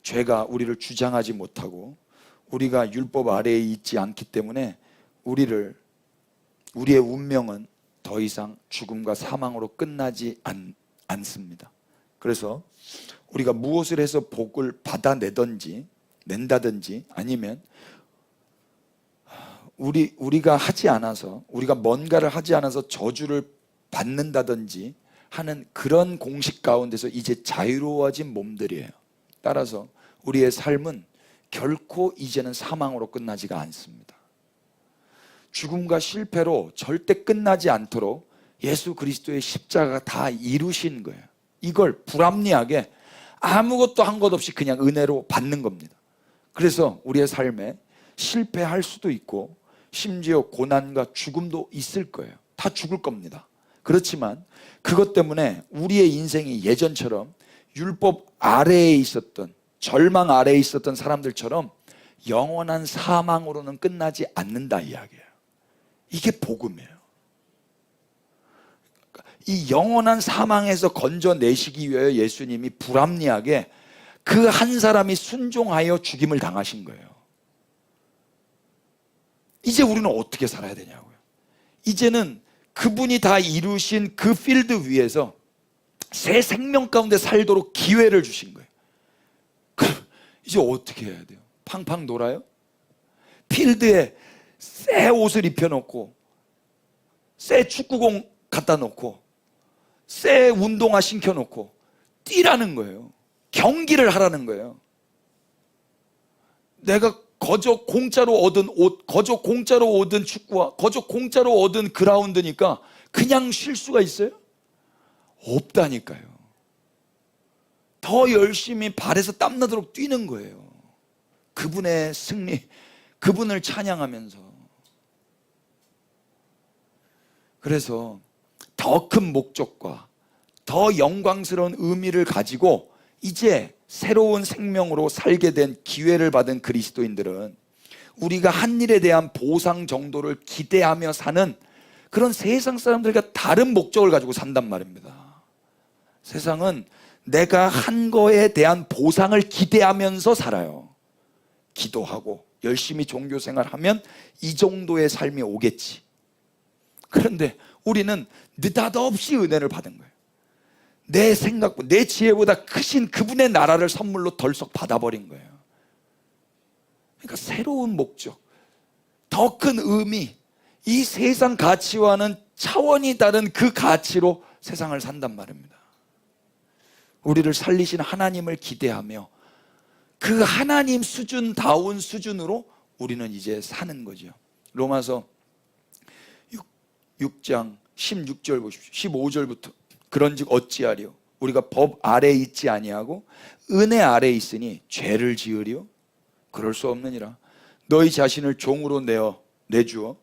Speaker 1: 죄가 우리를 주장하지 못하고 우리가 율법 아래에 있지 않기 때문에 우리의 운명은 더 이상 죽음과 사망으로 끝나지 않습니다. 그래서 우리가 무엇을 해서 복을 낸다든지 아니면 우리가 하지 않아서, 우리가 뭔가를 하지 않아서 저주를 받는다든지 하는 그런 공식 가운데서 이제 자유로워진 몸들이에요. 따라서 우리의 삶은 결코 이제는 사망으로 끝나지가 않습니다. 죽음과 실패로 절대 끝나지 않도록 예수 그리스도의 십자가가 다 이루신 거예요. 이걸 불합리하게 아무것도 한 것 없이 그냥 은혜로 받는 겁니다. 그래서 우리의 삶에 실패할 수도 있고 심지어 고난과 죽음도 있을 거예요. 다 죽을 겁니다. 그렇지만 그것 때문에 우리의 인생이 예전처럼 율법 아래에 있었던, 절망 아래에 있었던 사람들처럼 영원한 사망으로는 끝나지 않는다 이야기예요. 이게 복음이에요. 이 영원한 사망에서 건져내시기 위하여 예수님이 불합리하게 그 한 사람이 순종하여 죽임을 당하신 거예요. 이제 우리는 어떻게 살아야 되냐고요. 이제는 그분이 다 이루신 그 필드 위에서 새 생명 가운데 살도록 기회를 주신 거예요. 그럼 이제 어떻게 해야 돼요? 팡팡 놀아요? 필드에 새 옷을 입혀놓고 새 축구공 갖다 놓고 새 운동화 신겨놓고 뛰라는 거예요. 경기를 하라는 거예요. 내가 거저 공짜로 얻은 옷, 거저 공짜로 얻은 축구화, 거저 공짜로 얻은 그라운드니까 그냥 쉴 수가 있어요? 없다니까요. 더 열심히 발에서 땀나도록 뛰는 거예요. 그분의 승리, 그분을 찬양하면서. 그래서 더 큰 목적과 더 영광스러운 의미를 가지고 이제 새로운 생명으로 살게 된 기회를 받은 그리스도인들은 우리가 한 일에 대한 보상 정도를 기대하며 사는 그런 세상 사람들과 다른 목적을 가지고 산단 말입니다. 세상은 내가 한 거에 대한 보상을 기대하면서 살아요. 기도하고 열심히 종교생활하면 이 정도의 삶이 오겠지. 그런데 우리는 느닷없이 은혜를 받은 거예요. 내 생각보다, 내 지혜보다 크신 그분의 나라를 선물로 덜썩 받아버린 거예요. 그러니까 새로운 목적, 더 큰 의미, 이 세상 가치와는 차원이 다른 그 가치로 세상을 산단 말입니다. 우리를 살리신 하나님을 기대하며 그 하나님 수준다운 수준으로 우리는 이제 사는 거죠. 로마서 6장 16절 보십시오. 15절부터 그런즉 어찌하리요? 우리가 법 아래에 있지 아니하고 은혜 아래에 있으니 죄를 지으리요? 그럴 수 없느니라. 너희 자신을 종으로 내주어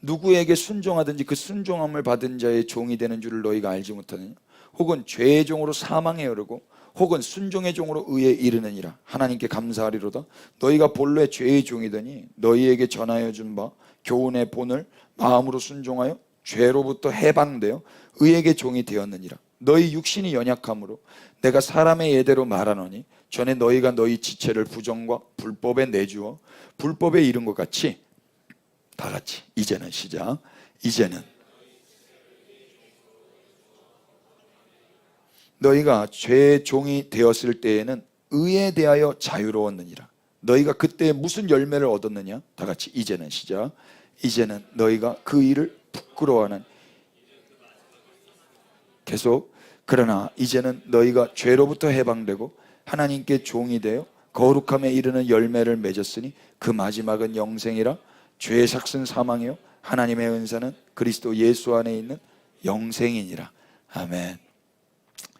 Speaker 1: 누구에게 순종하든지 그 순종함을 받은 자의 종이 되는 줄을 너희가 알지 못하느냐? 혹은 죄의 종으로 사망에 이르고 혹은 순종의 종으로 의에 이르느니라. 하나님께 감사하리로다. 너희가 본래 죄의 종이더니 너희에게 전하여 준 바 교훈의 본을 마음으로 순종하여 죄로부터 해방되어 의에게 종이 되었느니라. 너희 육신이 연약함으로 내가 사람의 예대로 말하노니 전에 너희가 너희 지체를 부정과 불법에 내주어 불법에 이른 것 같이 다 같이 이제는 시작. 이제는 너희가 죄의 종이 되었을 때에는 의에 대하여 자유로웠느니라. 너희가 그때 무슨 열매를 얻었느냐? 다 같이 이제는 시작. 이제는 너희가 그 일을 부끄러워하는 계속 그러나 이제는 너희가 죄로부터 해방되고 하나님께 종이 되어 거룩함에 이르는 열매를 맺었으니 그 마지막은 영생이라. 죄의 삭은 사망이요 하나님의 은사는 그리스도 예수 안에 있는 영생이니라. 아멘.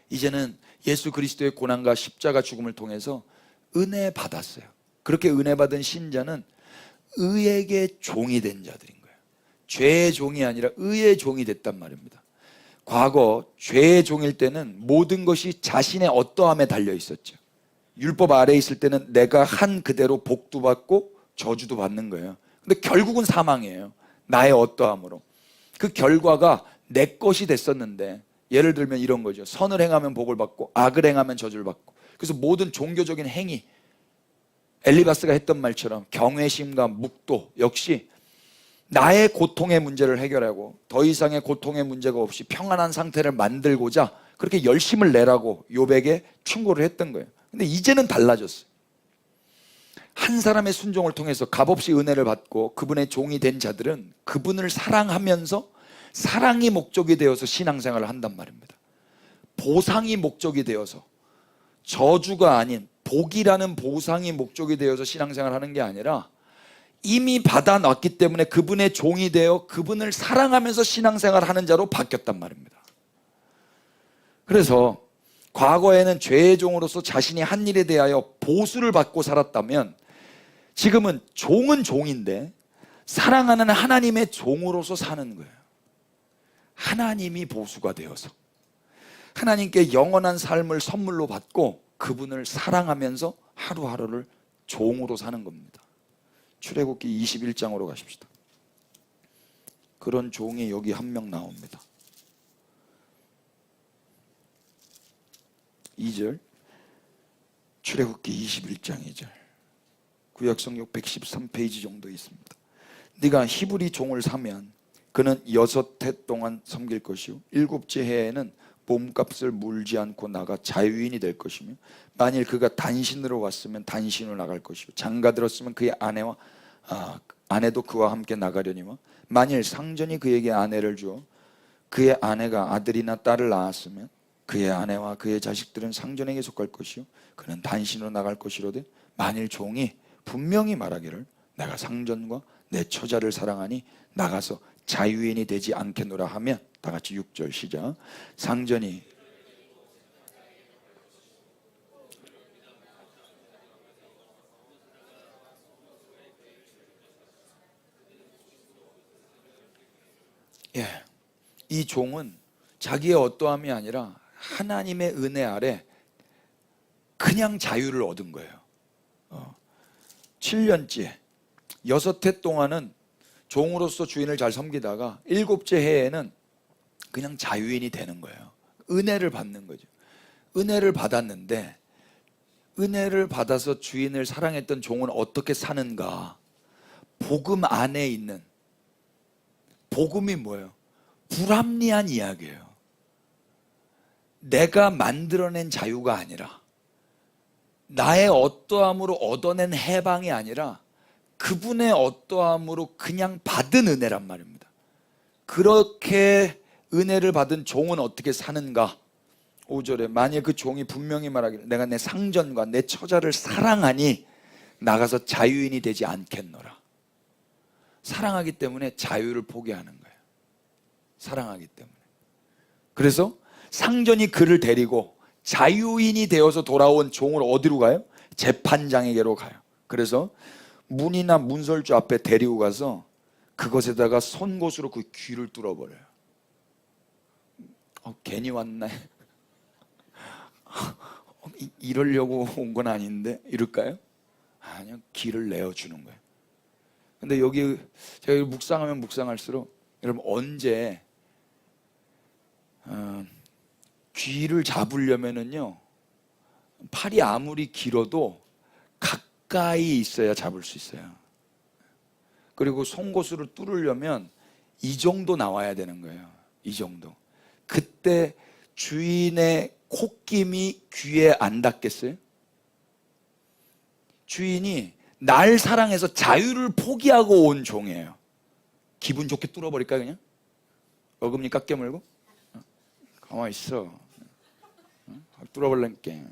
Speaker 1: 이제는 예수 그리스도의 고난과 십자가 죽음을 통해서 은혜 받았어요. 그렇게 은혜 받은 신자는 의에게 종이 된 자들인 거예요. 죄의 종이 아니라 의의 종이 됐단 말입니다. 과거 죄의 종일 때는 모든 것이 자신의 어떠함에 달려 있었죠. 율법 아래에 있을 때는 내가 한 그대로 복도 받고 저주도 받는 거예요. 근데 결국은 사망이에요. 나의 어떠함으로. 그 결과가 내 것이 됐었는데, 예를 들면 이런 거죠. 선을 행하면 복을 받고 악을 행하면 저주를 받고. 그래서 모든 종교적인 행위, 엘리바스가 했던 말처럼 경외심과 묵도 역시 나의 고통의 문제를 해결하고 더 이상의 고통의 문제가 없이 평안한 상태를 만들고자 그렇게 열심을 내라고 욥에게 충고를 했던 거예요. 근데 이제는 달라졌어요. 한 사람의 순종을 통해서 값없이 은혜를 받고 그분의 종이 된 자들은 그분을 사랑하면서 사랑이 목적이 되어서 신앙생활을 한단 말입니다. 보상이 목적이 되어서, 저주가 아닌 복이라는 보상이 목적이 되어서 신앙생활을 하는 게 아니라 이미 받아놨기 때문에 그분의 종이 되어 그분을 사랑하면서 신앙생활을 하는 자로 바뀌었단 말입니다. 그래서 과거에는 죄의 종으로서 자신이 한 일에 대하여 보수를 받고 살았다면, 지금은 종은 종인데 사랑하는 하나님의 종으로서 사는 거예요. 하나님이 보수가 되어서 하나님께 영원한 삶을 선물로 받고 그분을 사랑하면서 하루하루를 종으로 사는 겁니다. 출애굽기 21장으로 가십시다. 그런 종이 여기 한 명 나옵니다. 2절, 출애굽기 21장 2절. 구약성경 113페이지 정도 있습니다. 네가 히브리 종을 사면 그는 6해 동안 섬길 것이요 7째 해에는 몸값을 물지 않고 나가 자유인이 될 것이며, 만일 그가 단신으로 왔으면 단신으로 나갈 것이요 장가 들었으면 그의 아내도 그와 함께 나가려니와, 만일 상전이 그에게 아내를 주어 그의 아내가 아들이나 딸을 낳았으면 그의 아내와 그의 자식들은 상전에게 속할 것이요 그는 단신으로 나갈 것이로되, 만일 종이 분명히 말하기를 내가 상전과 내 처자를 사랑하니 나가서 자유인이 되지 않겠노라 하면, 다 같이 6절 시작. 상전이 이 종은 자기의 어떠함이 아니라 하나님의 은혜 아래 그냥 자유를 얻은 거예요. 7년째 6해 동안은 종으로서 주인을 잘 섬기다가 7째 해에는 그냥 자유인이 되는 거예요. 은혜를 받는 거죠. 은혜를 받았는데, 은혜를 받아서 주인을 사랑했던 종은 어떻게 사는가? 복음 안에 있는, 복음이 뭐예요? 불합리한 이야기예요. 내가 만들어낸 자유가 아니라, 나의 어떠함으로 얻어낸 해방이 아니라 그분의 어떠함으로 그냥 받은 은혜란 말입니다. 그렇게 은혜를 받은 종은 어떻게 사는가? 5절에 만일 그 종이 분명히 말하기를 내가 내 상전과 내 처자를 사랑하니 나가서 자유인이 되지 않겠노라. 사랑하기 때문에 자유를 포기하는 거예요. 사랑하기 때문에. 그래서 상전이 그를 데리고 자유인이 되어서 돌아온 종을 어디로 가요? 재판장에게로 가요. 그래서 문이나 문설주 앞에 데리고 가서 그것에다가 송곳으로 그 귀를 뚫어버려요. 괜히 왔나? 이러려고 온 건 아닌데 이럴까요? 아니요, 길을 내어주는 거예요. 근데 여기 제가 묵상하면 묵상할수록 여러분, 언제 귀를 잡으려면은요, 팔이 아무리 길어도 가까이 있어야 잡을 수 있어요. 그리고 송곳으로 뚫으려면 이 정도 나와야 되는 거예요. 이 정도. 그때 주인의 콧김이 귀에 안 닿겠어요? 주인이 날 사랑해서 자유를 포기하고 온 종이에요. 기분 좋게 뚫어버릴까 그냥? 어금니 깎깨 물고? 가만히 있어. 뚫어버릴게.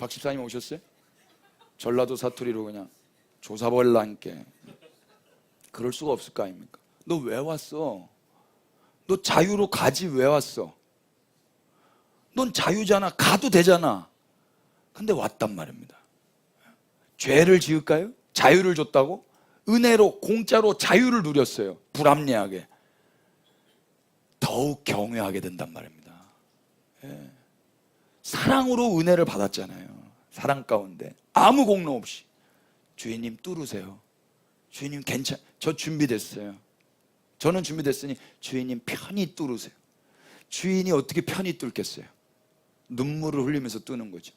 Speaker 1: 박 집사님 오셨어요? 전라도 사투리로 그냥 조사벌란께. 그럴 수가 없을 거 아닙니까? 너 왜 왔어? 너 자유로 가지 왜 왔어? 넌 자유잖아. 가도 되잖아. 근데 왔단 말입니다. 죄를 지을까요? 자유를 줬다고? 은혜로 공짜로 자유를 누렸어요. 불합리하게. 더욱 경외하게 된단 말입니다. 예. 사랑으로 은혜를 받았잖아요. 사랑 가운데 아무 공로 없이 주인님 뚫으세요. 주인님 저 준비됐어요. 저는 준비됐으니 주인님 편히 뚫으세요. 주인이 어떻게 편히 뚫겠어요? 눈물을 흘리면서 뚫는 거죠.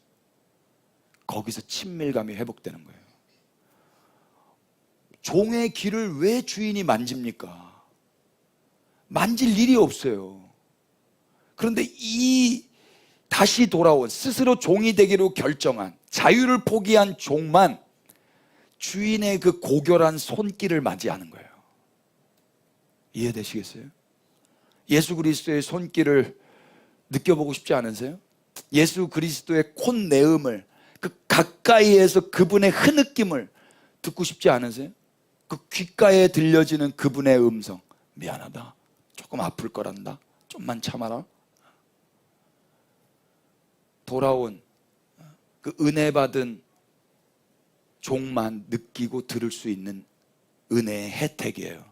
Speaker 1: 거기서 친밀감이 회복되는 거예요. 종의 길을 왜 주인이 만집니까? 만질 일이 없어요. 그런데 이 다시 돌아온 스스로 종이 되기로 결정한 자유를 포기한 종만 주인의 그 고결한 손길을 맞이하는 거예요. 이해되시겠어요? 예수 그리스도의 손길을 느껴보고 싶지 않으세요? 예수 그리스도의 콧내음을 그 가까이에서 그분의 흐느낌을 듣고 싶지 않으세요? 그 귓가에 들려지는 그분의 음성. 미안하다. 조금 아플 거란다. 좀만 참아라. 돌아온 그 은혜 받은 종만 느끼고 들을 수 있는 은혜의 혜택이에요.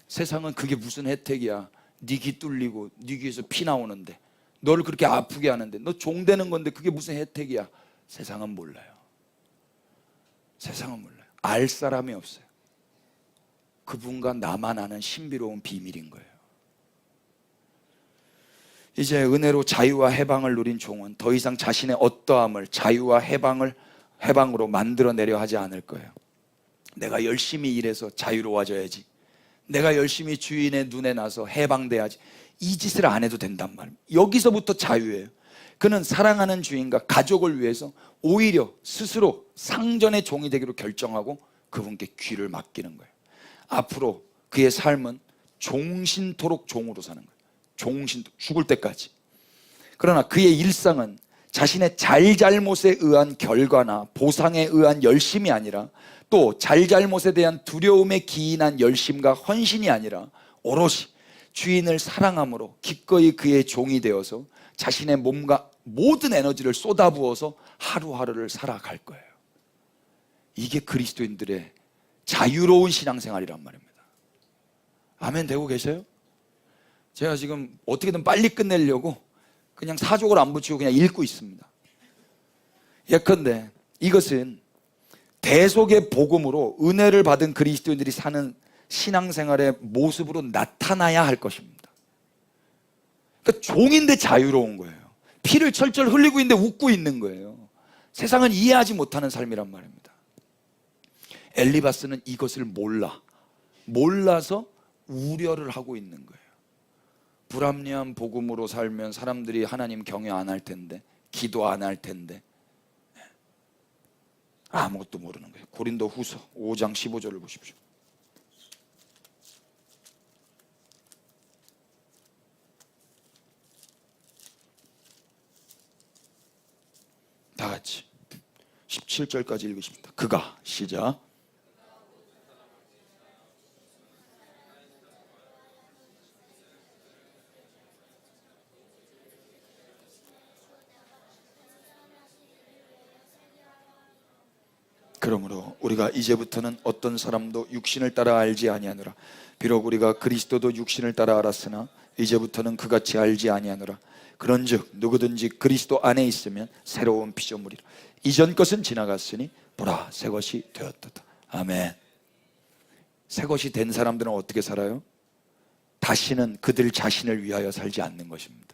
Speaker 1: 세상은 그게 무슨 혜택이야. 네 귀 뚫리고 네 귀에서 피 나오는데, 너를 그렇게 아프게 하는데, 너 종 되는 건데 그게 무슨 혜택이야. 세상은 몰라요. 세상은 몰라요. 알 사람이 없어요. 그분과 나만 아는 신비로운 비밀인 거예요. 이제 은혜로 자유와 해방을 누린 종은 더 이상 자신의 어떠함을 자유와 해방으로 만들어내려 하지 않을 거예요. 내가 열심히 일해서 자유로워져야지, 내가 열심히 주인의 눈에 나서 해방돼야지, 이 짓을 안 해도 된단 말입니다. 여기서부터 자유예요. 그는 사랑하는 주인과 가족을 위해서 오히려 스스로 상전의 종이 되기로 결정하고 그분께 귀를 맡기는 거예요. 앞으로 그의 삶은 종신토록 종으로 사는 거예요. 죽을 때까지. 그러나 그의 일상은 자신의 잘잘못에 의한 결과나 보상에 의한 열심이 아니라, 또 잘잘못에 대한 두려움에 기인한 열심과 헌신이 아니라 오롯이 주인을 사랑함으로 기꺼이 그의 종이 되어서 자신의 몸과 모든 에너지를 쏟아부어서 하루하루를 살아갈 거예요. 이게 그리스도인들의 자유로운 신앙생활이란 말입니다. 아멘 되고 계세요? 제가 지금 어떻게든 빨리 끝내려고 그냥 사족을 안 붙이고 그냥 읽고 있습니다. 예컨대 이것은 대속의 복음으로 은혜를 받은 그리스도인들이 사는 신앙생활의 모습으로 나타나야 할 것입니다. 그러니까 종인데 자유로운 거예요. 피를 철철 흘리고 있는데 웃고 있는 거예요. 세상은 이해하지 못하는 삶이란 말입니다. 엘리바스는 이것을 몰라서 우려를 하고 있는 거예요. 불합리한 복음으로 살면 사람들이 하나님 경외 안 할 텐데, 기도 안 할 텐데, 아무것도 모르는 거예요. 고린도 후서 5장 15절을 보십시오. 다 같이 17절까지 읽으십니다. 그가, 시작. 그러므로 우리가 이제부터는 어떤 사람도 육신을 따라 알지 아니하노라. 비록 우리가 그리스도도 육신을 따라 알았으나 이제부터는 그같이 알지 아니하노라. 그런즉 누구든지 그리스도 안에 있으면 새로운 피조물이라. 이전 것은 지나갔으니 보라 새 것이 되었도다. 아멘. 새 것이 된 사람들은 어떻게 살아요? 다시는 그들 자신을 위하여 살지 않는 것입니다.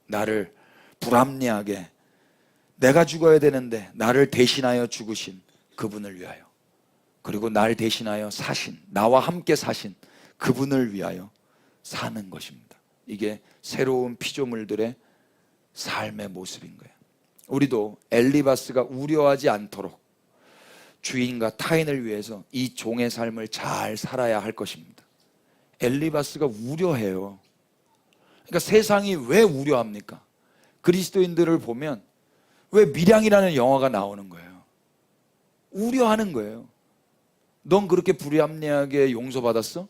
Speaker 1: 나를 불합리하게, 내가 죽어야 되는데 나를 대신하여 죽으신 그분을 위하여, 그리고 날 대신하여 사신, 나와 함께 사신 그분을 위하여 사는 것입니다. 이게 새로운 피조물들의 삶의 모습인 거예요. 우리도 엘리바스가 우려하지 않도록 주인과 타인을 위해서 이 종의 삶을 잘 살아야 할 것입니다. 엘리바스가 우려해요. 그러니까 세상이 왜 우려합니까? 그리스도인들을 보면 왜 밀양이라는 영화가 나오는 거예요? 우려하는 거예요. 넌 그렇게 불합리하게 용서받았어?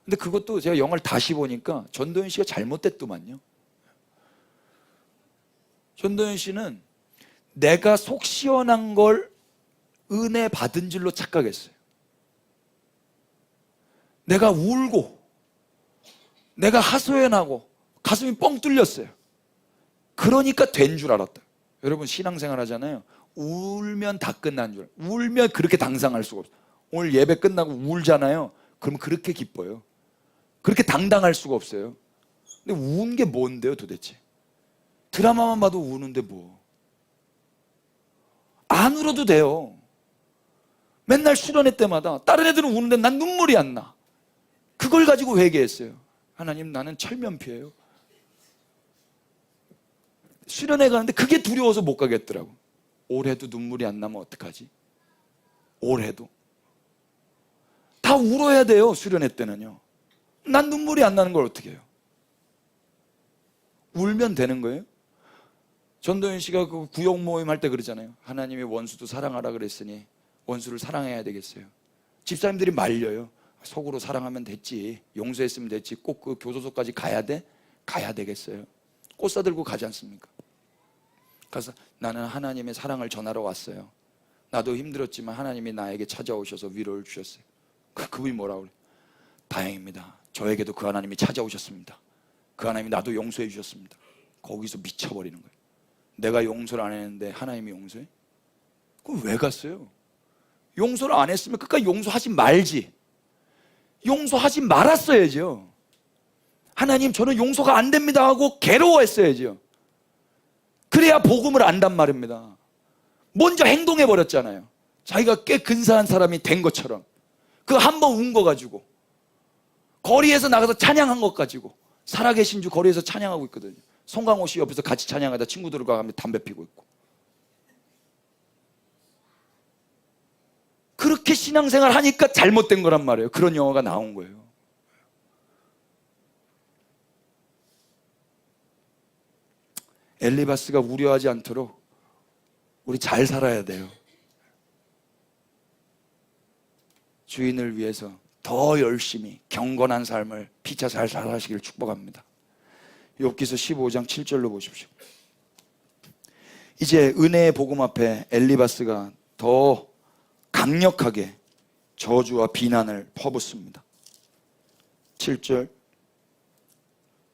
Speaker 1: 근데 그것도 제가 영화를 다시 보니까 전도연 씨가 잘못됐더만요. 전도연 씨는 내가 속 시원한 걸 은혜 받은 줄로 착각했어요. 내가 울고 내가 하소연하고 가슴이 뻥 뚫렸어요. 그러니까 된 줄 알았다. 여러분 신앙생활 하잖아요. 울면 다 끝난 줄. 울면 그렇게 당상할 수가 없어요. 오늘 예배 끝나고 울잖아요. 그럼 그렇게 기뻐요. 그렇게 당당할 수가 없어요. 근데 운 게 뭔데요 도대체? 드라마만 봐도 우는데 뭐. 안 울어도 돼요. 맨날 수련회 때마다 다른 애들은 우는데 난 눈물이 안 나. 그걸 가지고 회개했어요. 하나님 나는 철면피예요. 수련회 가는데 그게 두려워서 못 가겠더라고. 올해도 눈물이 안 나면 어떡하지? 올해도 다 울어야 돼요. 수련회 때는요. 난 눈물이 안 나는 걸 어떻게 해요? 울면 되는 거예요? 전도연 씨가 그 구역 모임 할 때 그러잖아요. 하나님이 원수도 사랑하라 그랬으니 원수를 사랑해야 되겠어요. 집사님들이 말려요. 속으로 사랑하면 됐지. 용서했으면 됐지. 꼭 그 교도소까지 가야 돼? 가야 되겠어요. 꽃 사들고 가지 않습니까? 그래서 나는 하나님의 사랑을 전하러 왔어요. 나도 힘들었지만 하나님이 나에게 찾아오셔서 위로를 주셨어요. 그분이 뭐라고 그래요? 다행입니다. 저에게도 그 하나님이 찾아오셨습니다. 그 하나님이 나도 용서해 주셨습니다. 거기서 미쳐버리는 거예요. 내가 용서를 안 했는데 하나님이 용서해? 그럼 왜 갔어요? 용서를 안 했으면 끝까지 용서하지 말지. 용서하지 말았어야죠. 하나님 저는 용서가 안 됩니다 하고 괴로워했어야죠. 그래야 복음을 안단 말입니다. 먼저 행동해버렸잖아요. 자기가 꽤 근사한 사람이 된 것처럼. 그 한 번 운 거 가지고 거리에서 나가서 찬양한 것 가지고 살아계신 주 거리에서 찬양하고 있거든요. 송강호 씨 옆에서 같이 찬양하다 친구들과 가면 담배 피고 있고. 그렇게 신앙생활 하니까 잘못된 거란 말이에요. 그런 영화가 나온 거예요. 엘리바스가 우려하지 않도록 우리 잘 살아야 돼요. 주인을 위해서 더 열심히 경건한 삶을 피차 잘 살아가시길 축복합니다. 욥기서 15장 7절로 보십시오. 이제 은혜의 복음 앞에 엘리바스가 더 강력하게 저주와 비난을 퍼붓습니다. 7절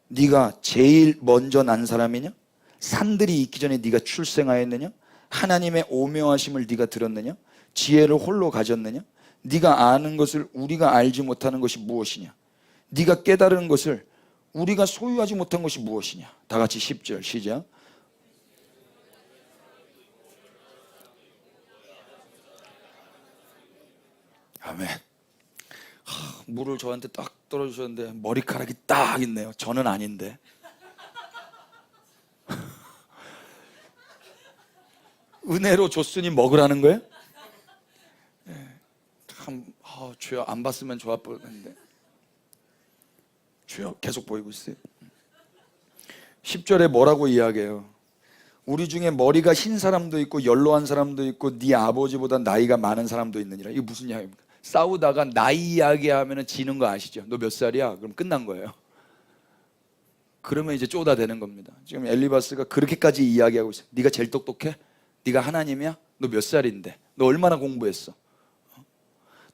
Speaker 1: 네가 제일 먼저 난 사람이냐? 산들이 있기 전에 네가 출생하였느냐? 하나님의 오묘하심을 네가 들었느냐? 지혜를 홀로 가졌느냐? 네가 아는 것을 우리가 알지 못하는 것이 무엇이냐? 네가 깨달은 것을 우리가 소유하지 못한 것이 무엇이냐? 다 같이 10절 시작. 아멘. 물을 저한테 딱 떨어주셨는데 머리카락이 딱 있네요. 저는 아닌데. 은혜로 줬으니 먹으라는 거예요? 네. 참, 주여 안 봤으면 좋았는데 주여 계속 보이고 있어요. 10절에 뭐라고 이야기해요? 우리 중에 머리가 흰 사람도 있고 연로한 사람도 있고 네 아버지보다 나이가 많은 사람도 있느니라. 이게 무슨 이야기입니까? 싸우다가 나이 이야기하면 지는 거 아시죠? 너 몇 살이야? 그럼 끝난 거예요. 그러면 이제 쪼다대는 겁니다. 지금 엘리바스가 그렇게까지 이야기하고 있어요. 네가 제일 똑똑해? 네가 하나님이야? 너 몇 살인데? 너 얼마나 공부했어?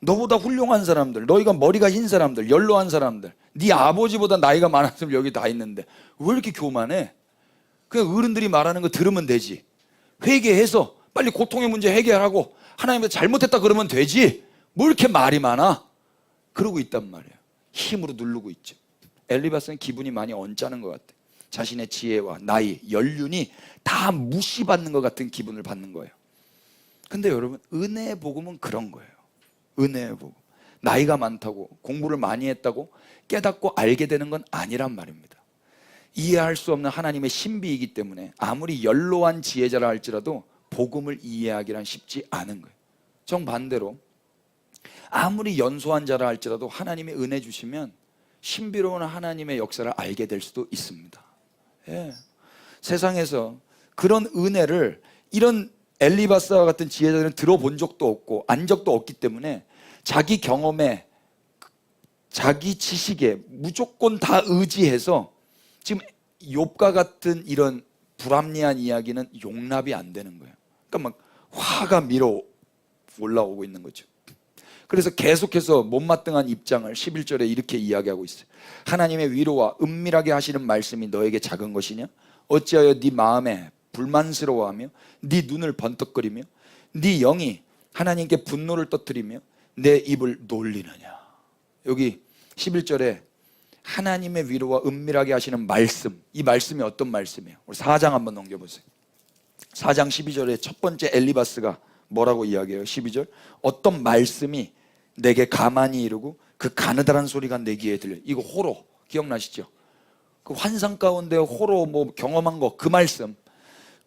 Speaker 1: 너보다 훌륭한 사람들, 너희가 머리가 흰 사람들, 연로한 사람들, 네 아버지보다 나이가 많은 사람 여기 다 있는데 왜 이렇게 교만해? 그냥 어른들이 말하는 거 들으면 되지. 회개해서 빨리 고통의 문제 해결하고 하나님한테 잘못했다 그러면 되지. 뭐 이렇게 말이 많아? 그러고 있단 말이에요. 힘으로 누르고 있죠. 엘리바스는 기분이 많이 언짢은 것 같아요. 자신의 지혜와 나이, 연륜이 다 무시받는 것 같은 기분을 받는 거예요. 근데 여러분 은혜의 복음은 그런 거예요. 은혜의 복음. 나이가 많다고 공부를 많이 했다고 깨닫고 알게 되는 건 아니란 말입니다. 이해할 수 없는 하나님의 신비이기 때문에 아무리 연로한 지혜자라 할지라도 복음을 이해하기란 쉽지 않은 거예요. 정반대로 아무리 연소한 자라 할지라도 하나님의 은혜 주시면 신비로운 하나님의 역사를 알게 될 수도 있습니다. 예. 세상에서 그런 은혜를 이런 엘리바스와 같은 지혜자들은 들어본 적도 없고 안 적도 없기 때문에 자기 경험에 자기 지식에 무조건 다 의지해서 지금 욥과 같은 이런 불합리한 이야기는 용납이 안 되는 거예요. 그러니까 막 화가 밀어 올라오고 있는 거죠. 그래서 계속해서 못마땅한 입장을 11절에 이렇게 이야기하고 있어요. 하나님의 위로와 은밀하게 하시는 말씀이 너에게 작은 것이냐? 어찌하여 네 마음에 불만스러워하며 네 눈을 번뜩거리며 네 영이 하나님께 분노를 터뜨리며 내 입을 놀리느냐? 여기 11절에 하나님의 위로와 은밀하게 하시는 말씀, 이 말씀이 어떤 말씀이에요? 우리 4장 한번 넘겨보세요. 4장 12절에 첫 번째 엘리바스가 뭐라고 이야기해요? 12절, 어떤 말씀이 내게 가만히 이르고 그 가느다란 소리가 내 귀에 들려. 이거 호로 기억나시죠? 그 환상 가운데 호로 뭐 경험한 거, 그 말씀,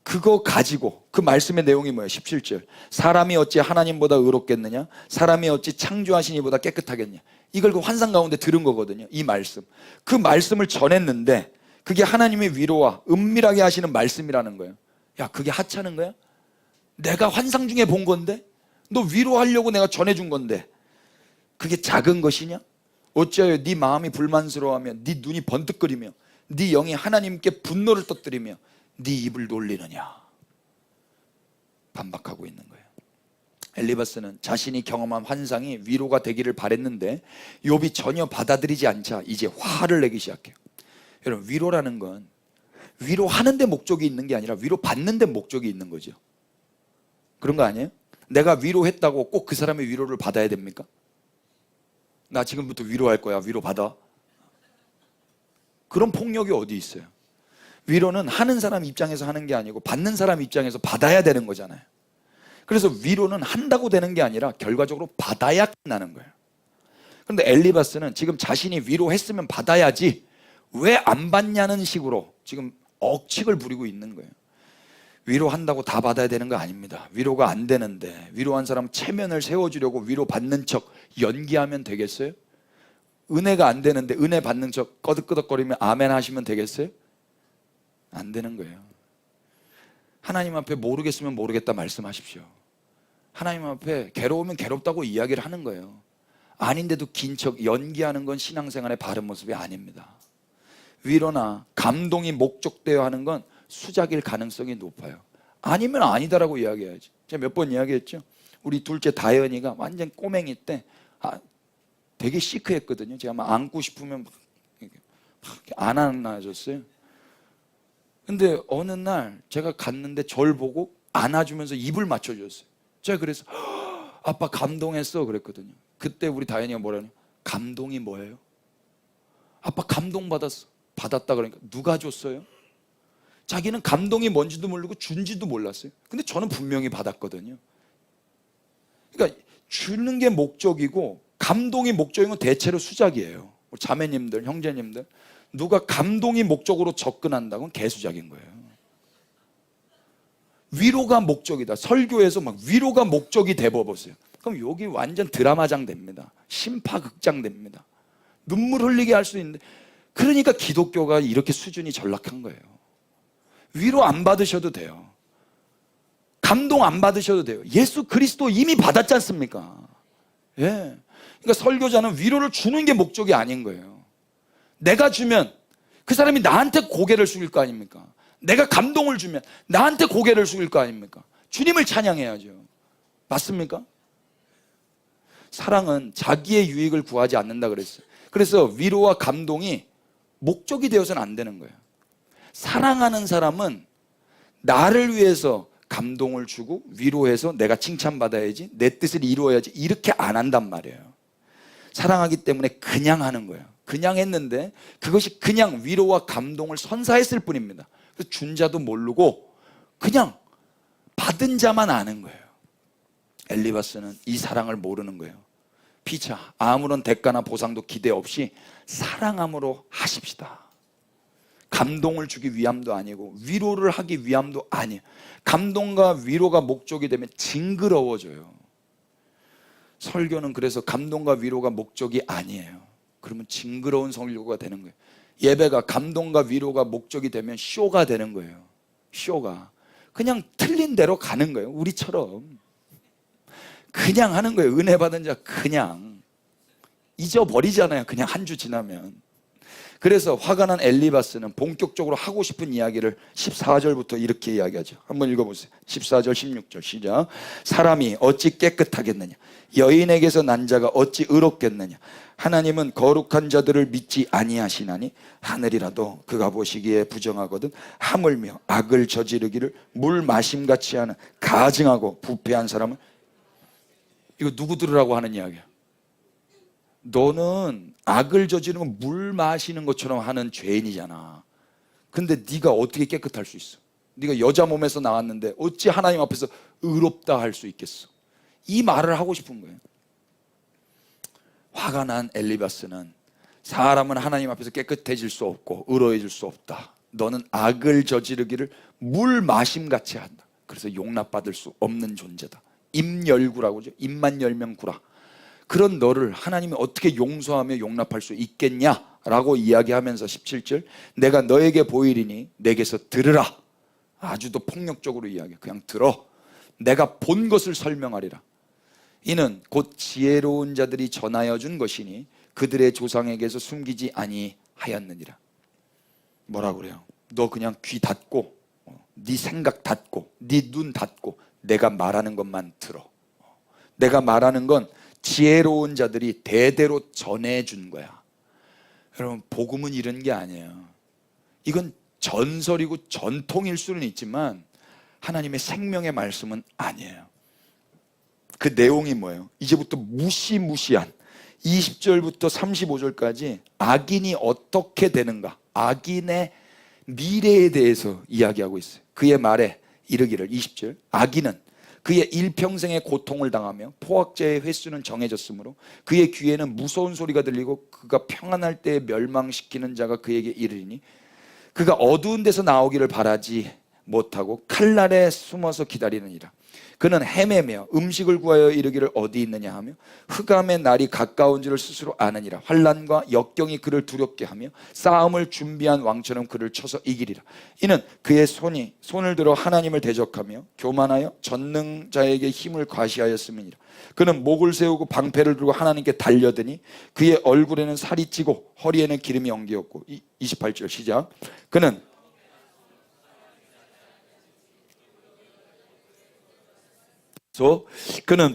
Speaker 1: 그거 가지고 그 말씀의 내용이 뭐예요? 17절, 사람이 어찌 하나님보다 의롭겠느냐? 사람이 어찌 창조하신 이보다 깨끗하겠냐? 이걸 그 환상 가운데 들은 거거든요. 이 말씀, 그 말씀을 전했는데 그게 하나님의 위로와 은밀하게 하시는 말씀이라는 거예요. 야, 그게 하찮은 거야? 내가 환상 중에 본 건데, 너 위로하려고 내가 전해준 건데 그게 작은 것이냐? 어찌하여 네 마음이 불만스러워하며 네 눈이 번뜩거리며 네 영이 하나님께 분노를 터뜨리며 네 입을 놀리느냐? 반박하고 있는 거예요. 엘리바스는 자신이 경험한 환상이 위로가 되기를 바랬는데 욥이 전혀 받아들이지 않자 이제 화를 내기 시작해요. 여러분, 위로라는 건 위로하는 데 목적이 있는 게 아니라 위로받는 데 목적이 있는 거죠. 그런 거 아니에요? 내가 위로했다고 꼭 그 사람의 위로를 받아야 됩니까? 나 지금부터 위로할 거야, 위로받아. 그런 폭력이 어디 있어요? 위로는 하는 사람 입장에서 하는 게 아니고 받는 사람 입장에서 받아야 되는 거잖아요. 그래서 위로는 한다고 되는 게 아니라 결과적으로 받아야 끝나는 거예요. 그런데 엘리바스는 지금 자신이 위로했으면 받아야지 왜 안 받냐는 식으로 지금 억측을 부리고 있는 거예요. 위로한다고 다 받아야 되는 거 아닙니다. 위로가 안 되는데 위로한 사람 체면을 세워주려고 위로받는 척 연기하면 되겠어요? 은혜가 안 되는데 은혜 받는 척 꺼득꺼득거리면 아멘 하시면 되겠어요? 안 되는 거예요. 하나님 앞에 모르겠으면 모르겠다 말씀하십시오. 하나님 앞에 괴로우면 괴롭다고 이야기를 하는 거예요. 아닌데도 긴 척 연기하는 건 신앙생활의 바른 모습이 아닙니다. 위로나 감동이 목적되어 하는 건 수작일 가능성이 높아요. 아니면 아니다라고 이야기해야지. 제가 몇 번 이야기했죠. 우리 둘째 다현이가 완전 꼬맹이 때 되게 시크했거든요. 제가 막 안고 싶으면 막 안 안아줬어요. 근데 어느 날 제가 갔는데 절 보고 안아주면서 입을 맞춰줬어요. 제가 그래서 아빠 감동했어 그랬거든요. 그때 우리 다현이가 뭐라냐? 감동이 뭐예요? 아빠 받았다 그러니까 누가 줬어요? 자기는 감동이 뭔지도 모르고 준지도 몰랐어요. 근데 저는 분명히 받았거든요. 그러니까 주는 게 목적이고 감동이 목적인 건 대체로 수작이에요. 우리 자매님들, 형제님들, 누가 감동이 목적으로 접근한다고는 개수작인 거예요. 위로가 목적이다. 설교에서 막 위로가 목적이 돼버보세요. 그럼 여기 완전 드라마장 됩니다. 심파극장 됩니다. 눈물 흘리게 할 수 있는데, 그러니까 기독교가 이렇게 수준이 전락한 거예요. 위로 안 받으셔도 돼요. 감동 안 받으셔도 돼요. 예수 그리스도 이미 받았지 않습니까? 예. 그러니까 설교자는 위로를 주는 게 목적이 아닌 거예요. 내가 주면 그 사람이 나한테 고개를 숙일 거 아닙니까? 내가 감동을 주면 나한테 고개를 숙일 거 아닙니까? 주님을 찬양해야죠. 맞습니까? 사랑은 자기의 유익을 구하지 않는다 그랬어요. 그래서 위로와 감동이 목적이 되어서는 안 되는 거예요. 사랑하는 사람은 나를 위해서 감동을 주고 위로해서 내가 칭찬받아야지, 내 뜻을 이루어야지, 이렇게 안 한단 말이에요. 사랑하기 때문에 그냥 하는 거예요. 그냥 했는데 그것이 그냥 위로와 감동을 선사했을 뿐입니다. 그래서 준 자도 모르고 그냥 받은 자만 아는 거예요. 엘리바스는 이 사랑을 모르는 거예요. 피차 아무런 대가나 보상도 기대 없이 사랑함으로 하십시다. 감동을 주기 위함도 아니고 위로를 하기 위함도 아니에요. 감동과 위로가 목적이 되면 징그러워져요. 설교는 그래서 감동과 위로가 목적이 아니에요. 그러면 징그러운 설교가 되는 거예요. 예배가 감동과 위로가 목적이 되면 쇼가 되는 거예요. 쇼가. 그냥 틀린 대로 가는 거예요. 우리처럼 그냥 하는 거예요. 은혜 받은 자 그냥 잊어버리잖아요. 그냥 한 주 지나면. 그래서 화가 난 엘리바스는 본격적으로 하고 싶은 이야기를 14절부터 이렇게 이야기하죠. 한번 읽어보세요. 14절 16절 시작. 사람이 어찌 깨끗하겠느냐, 여인에게서 난 자가 어찌 의롭겠느냐. 하나님은 거룩한 자들을 믿지 아니하시나니 하늘이라도 그가 보시기에 부정하거든 하물며 악을 저지르기를 물 마심같이 하는 가증하고 부패한 사람을. 이거 누구 들으라고 하는 이야기야? 너는 악을 저지르는 건 물 마시는 것처럼 하는 죄인이잖아. 근데 네가 어떻게 깨끗할 수 있어? 네가 여자 몸에서 나왔는데 어찌 하나님 앞에서 의롭다 할 수 있겠어? 이 말을 하고 싶은 거예요. 화가 난 엘리바스는 사람은 하나님 앞에서 깨끗해질 수 없고 의로워질 수 없다. 너는 악을 저지르기를 물 마심같이 한다. 그래서 용납받을 수 없는 존재다. 임열구라고 하죠. 입만 열면 구라. 그런 너를 하나님이 어떻게 용서하며 용납할 수 있겠냐라고 이야기하면서 17절, 내가 너에게 보이리니 내게서 들으라. 아주 더 폭력적으로 이야기해. 그냥 들어. 내가 본 것을 설명하리라. 이는 곧 지혜로운 자들이 전하여 준 것이니 그들의 조상에게서 숨기지 아니하였느니라. 뭐라고 그래요? 너 그냥 귀 닫고 네 생각 닫고 네 눈 닫고 내가 말하는 것만 들어. 내가 말하는 건 지혜로운 자들이 대대로 전해준 거야. 여러분, 복음은 이런 게 아니에요. 이건 전설이고 전통일 수는 있지만 하나님의 생명의 말씀은 아니에요. 그 내용이 뭐예요? 이제부터 무시무시한 20절부터 35절까지 악인이 어떻게 되는가, 악인의 미래에 대해서 이야기하고 있어요. 그의 말에 이르기를 20절, 악인은 그의 일평생의 고통을 당하며 포악자의 횟수는 정해졌으므로 그의 귀에는 무서운 소리가 들리고 그가 평안할 때에 멸망시키는 자가 그에게 이르리니 그가 어두운 데서 나오기를 바라지 못하고 칼날에 숨어서 기다리느니라. 그는 헤매며 음식을 구하여 이르기를 어디 있느냐 하며 흑암의 날이 가까운 줄을 스스로 아느니라. 환난과 역경이 그를 두렵게 하며 싸움을 준비한 왕처럼 그를 쳐서 이기리라. 이는 그의 손을 들어 하나님을 대적하며 교만하여 전능자에게 힘을 과시하였음이니라. 그는 목을 세우고 방패를 들고 하나님께 달려드니 그의 얼굴에는 살이 찌고 허리에는 기름이 엉기었고. 28절 시작. 그는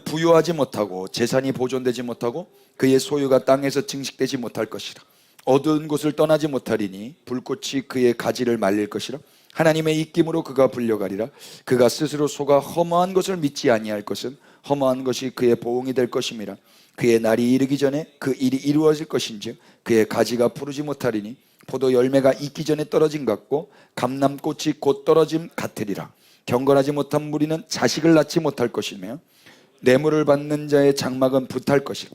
Speaker 1: 부유하지 못하고 재산이 보존되지 못하고 그의 소유가 땅에서 증식되지 못할 것이라. 어두운 곳을 떠나지 못하리니 불꽃이 그의 가지를 말릴 것이라. 하나님의 입김으로 그가 불려가리라. 그가 스스로 속아 허무한 것을 믿지 아니할 것은 허무한 것이 그의 보응이 될 것임이라. 그의 날이 이르기 전에 그 일이 이루어질 것인즉 그의 가지가 푸르지 못하리니 포도 열매가 익기 전에 떨어진 것 같고 감람꽃이 곧 떨어짐 같으리라. 경건하지 못한 무리는 자식을 낳지 못할 것이며 뇌물을 받는 자의 장막은 불탈 것이라.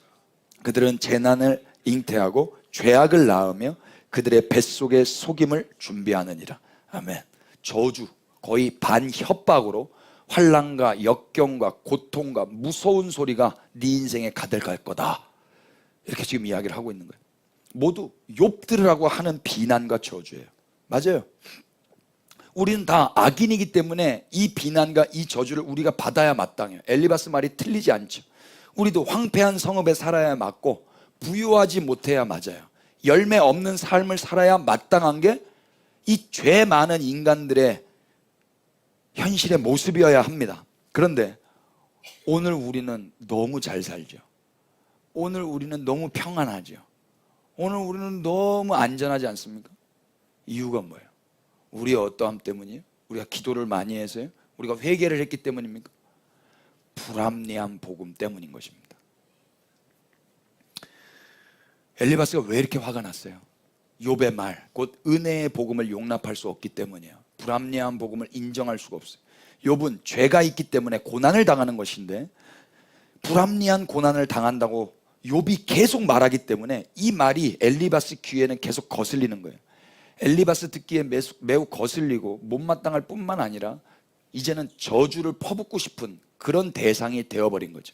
Speaker 1: 그들은 재난을 잉태하고 죄악을 낳으며 그들의 뱃속에 속임을 준비하느니라. 아멘. 저주, 거의 반협박으로 환난과 역경과 고통과 무서운 소리가 네 인생에 가득할 거다. 이렇게 지금 이야기를 하고 있는 거예요. 모두 욥들이라고 하는 비난과 저주예요. 맞아요. 우리는 다 악인이기 때문에 이 비난과 이 저주를 우리가 받아야 마땅해요. 엘리바스 말이 틀리지 않죠. 우리도 황폐한 성읍에 살아야 맞고 부유하지 못해야 맞아요. 열매 없는 삶을 살아야 마땅한 게 이 죄 많은 인간들의 현실의 모습이어야 합니다. 그런데 오늘 우리는 너무 잘 살죠. 오늘 우리는 너무 평안하죠. 오늘 우리는 너무 안전하지 않습니까? 이유가 뭐예요? 우리의 어떠함 때문이에요? 우리가 기도를 많이 해서요? 우리가 회개를 했기 때문입니까? 불합리한 복음 때문인 것입니다. 엘리바스가 왜 이렇게 화가 났어요? 욥의 말, 곧 은혜의 복음을 용납할 수 없기 때문이에요. 불합리한 복음을 인정할 수가 없어요. 욥은 죄가 있기 때문에 고난을 당하는 것인데 불합리한 고난을 당한다고 욥이 계속 말하기 때문에 이 말이 엘리바스 귀에는 계속 거슬리는 거예요. 엘리바스 듣기에 매우 거슬리고 못마땅할 뿐만 아니라 이제는 저주를 퍼붓고 싶은 그런 대상이 되어버린 거죠.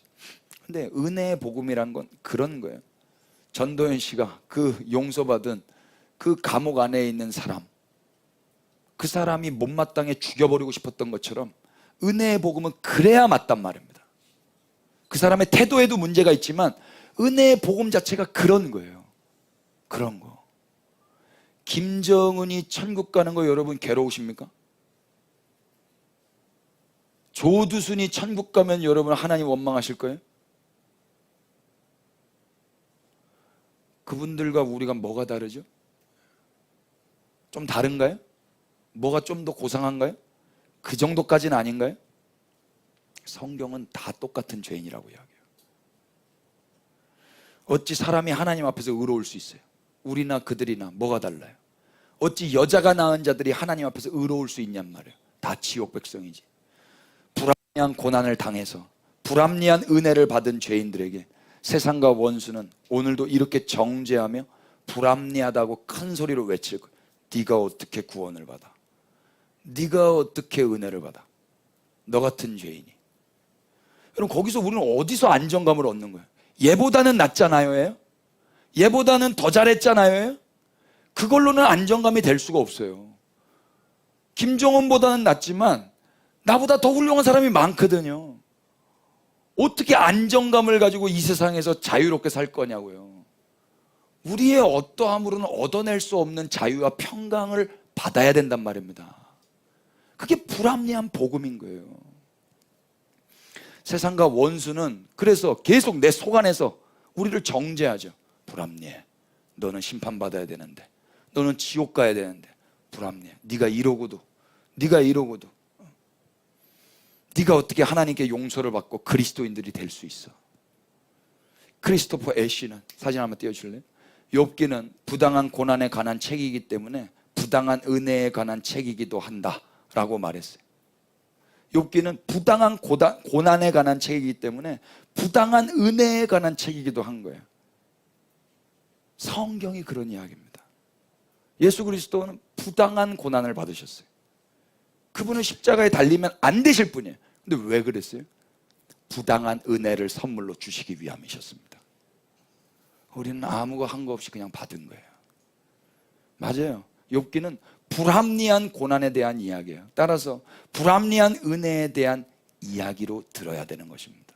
Speaker 1: 근데 은혜의 복음이란 건 그런 거예요. 전도연 씨가 그 용서받은 그 감옥 안에 있는 사람, 그 사람이 못마땅해 죽여버리고 싶었던 것처럼 은혜의 복음은 그래야 맞단 말입니다. 그 사람의 태도에도 문제가 있지만 은혜의 복음 자체가 그런 거예요. 그런 거. 김정은이 천국 가는 거 여러분 괴로우십니까? 조두순이 천국 가면 여러분 하나님 원망하실 거예요? 그분들과 우리가 뭐가 다르죠? 좀 다른가요? 뭐가 좀 더 고상한가요? 그 정도까지는 아닌가요? 성경은 다 똑같은 죄인이라고 이야기해요. 어찌 사람이 하나님 앞에서 의로울 수 있어요? 우리나 그들이나 뭐가 달라요? 어찌 여자가 낳은 자들이 하나님 앞에서 의로울 수 있냔 말이에요. 다 지옥 백성이지. 불합리한 고난을 당해서 불합리한 은혜를 받은 죄인들에게 세상과 원수는 오늘도 이렇게 정죄하며 불합리하다고 큰 소리로 외칠 거예요. 네가 어떻게 구원을 받아? 네가 어떻게 은혜를 받아? 너 같은 죄인이. 여러분, 거기서 우리는 어디서 안정감을 얻는 거예요? 얘보다는 낫잖아요. 얘보다는 더 잘했잖아요. 그걸로는 안정감이 될 수가 없어요. 김정은보다는 낫지만 나보다 더 훌륭한 사람이 많거든요. 어떻게 안정감을 가지고 이 세상에서 자유롭게 살 거냐고요. 우리의 어떠함으로는 얻어낼 수 없는 자유와 평강을 받아야 된단 말입니다. 그게 불합리한 복음인 거예요. 세상과 원수는 그래서 계속 내 속 안에서 우리를 정죄하죠. 불합리해. 너는 심판받아야 되는데, 너는 지옥 가야 되는데 불합리해. 네가 이러고도 네가 어떻게 하나님께 용서를 받고 그리스도인들이 될 수 있어? 크리스토퍼 애쉬는, 사진 한번 띄워줄래요? 욥기는 부당한 고난에 관한 책이기 때문에 부당한 은혜에 관한 책이기도 한다라고 말했어요. 욥기는 부당한 고난에 관한 책이기 때문에 부당한 은혜에 관한 책이기도 한 거예요. 성경이 그런 이야기입니다. 예수 그리스도는 부당한 고난을 받으셨어요. 그분은 십자가에 달리면 안 되실 분이에요. 근데 왜 그랬어요? 부당한 은혜를 선물로 주시기 위함이셨습니다. 우리는 아무거 한 거 없이 그냥 받은 거예요. 맞아요. 욥기는 불합리한 고난에 대한 이야기예요. 따라서 불합리한 은혜에 대한 이야기로 들어야 되는 것입니다.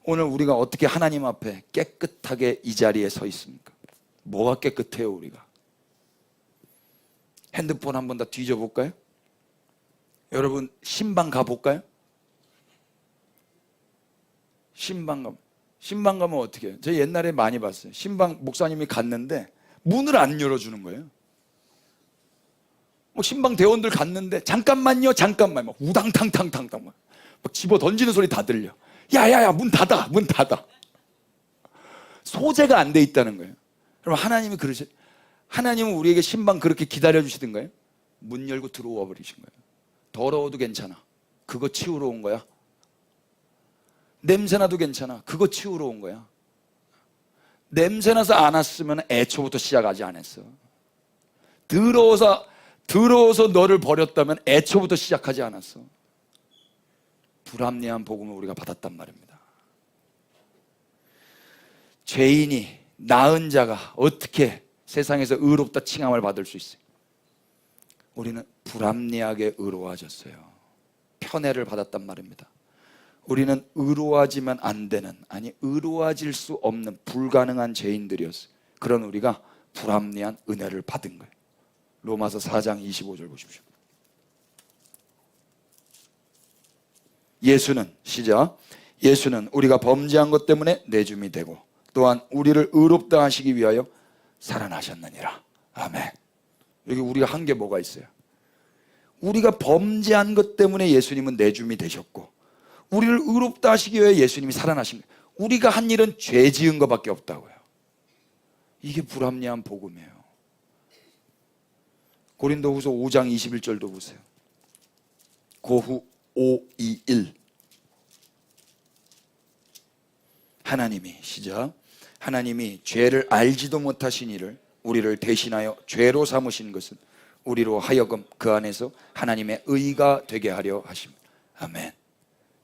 Speaker 1: 오늘 우리가 어떻게 하나님 앞에 깨끗하게 이 자리에 서 있습니까? 뭐가 깨끗해요, 우리가? 핸드폰 한번 다 뒤져볼까요? 여러분, 신방 가볼까요? 신방 가면 어떻게 해요? 저 옛날에 많이 봤어요. 신방 목사님이 갔는데 문을 안 열어주는 거예요. 뭐 신방 대원들 갔는데 잠깐만요, 잠깐만, 막 우당탕탕탕탕 막 집어 던지는 소리 다 들려. 야야야, 문 닫아. 소재가 안 돼 있다는 거예요. 그럼 하나님이 그러시, 하나님은 우리에게 신방 그렇게 기다려 주시던가요? 문 열고 들어와 버리신 거예요. 더러워도 괜찮아. 그거 치우러 온 거야. 냄새나도 괜찮아. 그거 치우러 온 거야. 냄새나서 안 왔으면 애초부터 시작하지 않았어. 더러워서 너를 버렸다면 애초부터 시작하지 않았어. 불합리한 복음을 우리가 받았단 말입니다. 죄인이, 나은 자가 어떻게 세상에서 의롭다 칭함을 받을 수 있어요? 우리는 불합리하게 의로워졌어요. 편애를 받았단 말입니다. 우리는 의로워지면 안 되는, 아니 의로워질 수 없는 불가능한 죄인들이었어요. 그런 우리가 불합리한 은혜를 받은 거예요. 로마서 4장 25절 보십시오. 예수는, 시작, 예수는 우리가 범죄한 것 때문에 내줌이 되고 또한 우리를 의롭다 하시기 위하여 살아나셨느니라. 아멘. 여기 우리가 한 게 뭐가 있어요? 우리가 범죄한 것 때문에 예수님은 내줌이 되셨고 우리를 의롭다 하시기 위해 예수님이 살아나신 거예요. 우리가 한 일은 죄 지은 것밖에 없다고요. 이게 불합리한 복음이에요. 고린도후서 5장 21절도 보세요. 고후 521. 하나님이, 시작, 하나님이 죄를 알지도 못하신 이를 우리를 대신하여 죄로 삼으신 것은 우리로 하여금 그 안에서 하나님의 의가 되게 하려 하십니다. 아멘.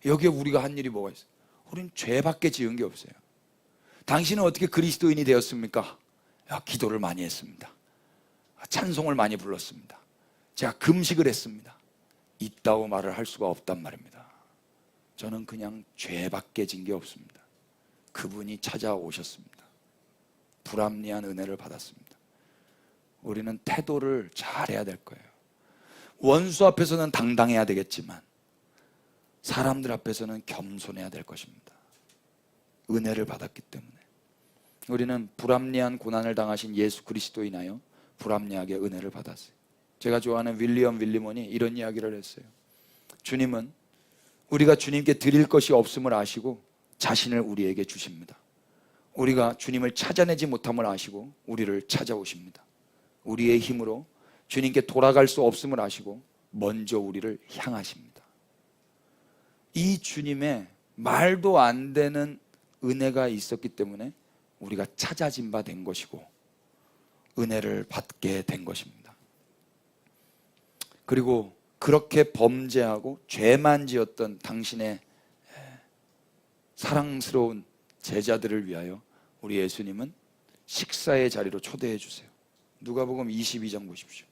Speaker 1: 여기에 우리가 한 일이 뭐가 있어요? 우리는 죄밖에 지은 게 없어요. 당신은 어떻게 그리스도인이 되었습니까? 기도를 많이 했습니다. 찬송을 많이 불렀습니다. 제가 금식을 했습니다. 있다고 말을 할 수가 없단 말입니다. 저는 그냥 죄밖에 진 게 없습니다. 그분이 찾아오셨습니다. 불합리한 은혜를 받았습니다. 우리는 태도를 잘해야 될 거예요. 원수 앞에서는 당당해야 되겠지만 사람들 앞에서는 겸손해야 될 것입니다. 은혜를 받았기 때문에. 우리는 불합리한 고난을 당하신 예수 그리스도인하여 불합리하게 은혜를 받았어요. 제가 좋아하는 윌리엄 윌리몬이 이런 이야기를 했어요. 주님은 우리가 주님께 드릴 것이 없음을 아시고 자신을 우리에게 주십니다. 우리가 주님을 찾아내지 못함을 아시고 우리를 찾아오십니다. 우리의 힘으로 주님께 돌아갈 수 없음을 아시고 먼저 우리를 향하십니다. 이 주님의 말도 안 되는 은혜가 있었기 때문에 우리가 찾아진 바 된 것이고 은혜를 받게 된 것입니다. 그리고 그렇게 범죄하고 죄만 지었던 당신의 사랑스러운 제자들을 위하여 우리 예수님은 식사의 자리로 초대해 주세요. 누가복음 22장 보십시오.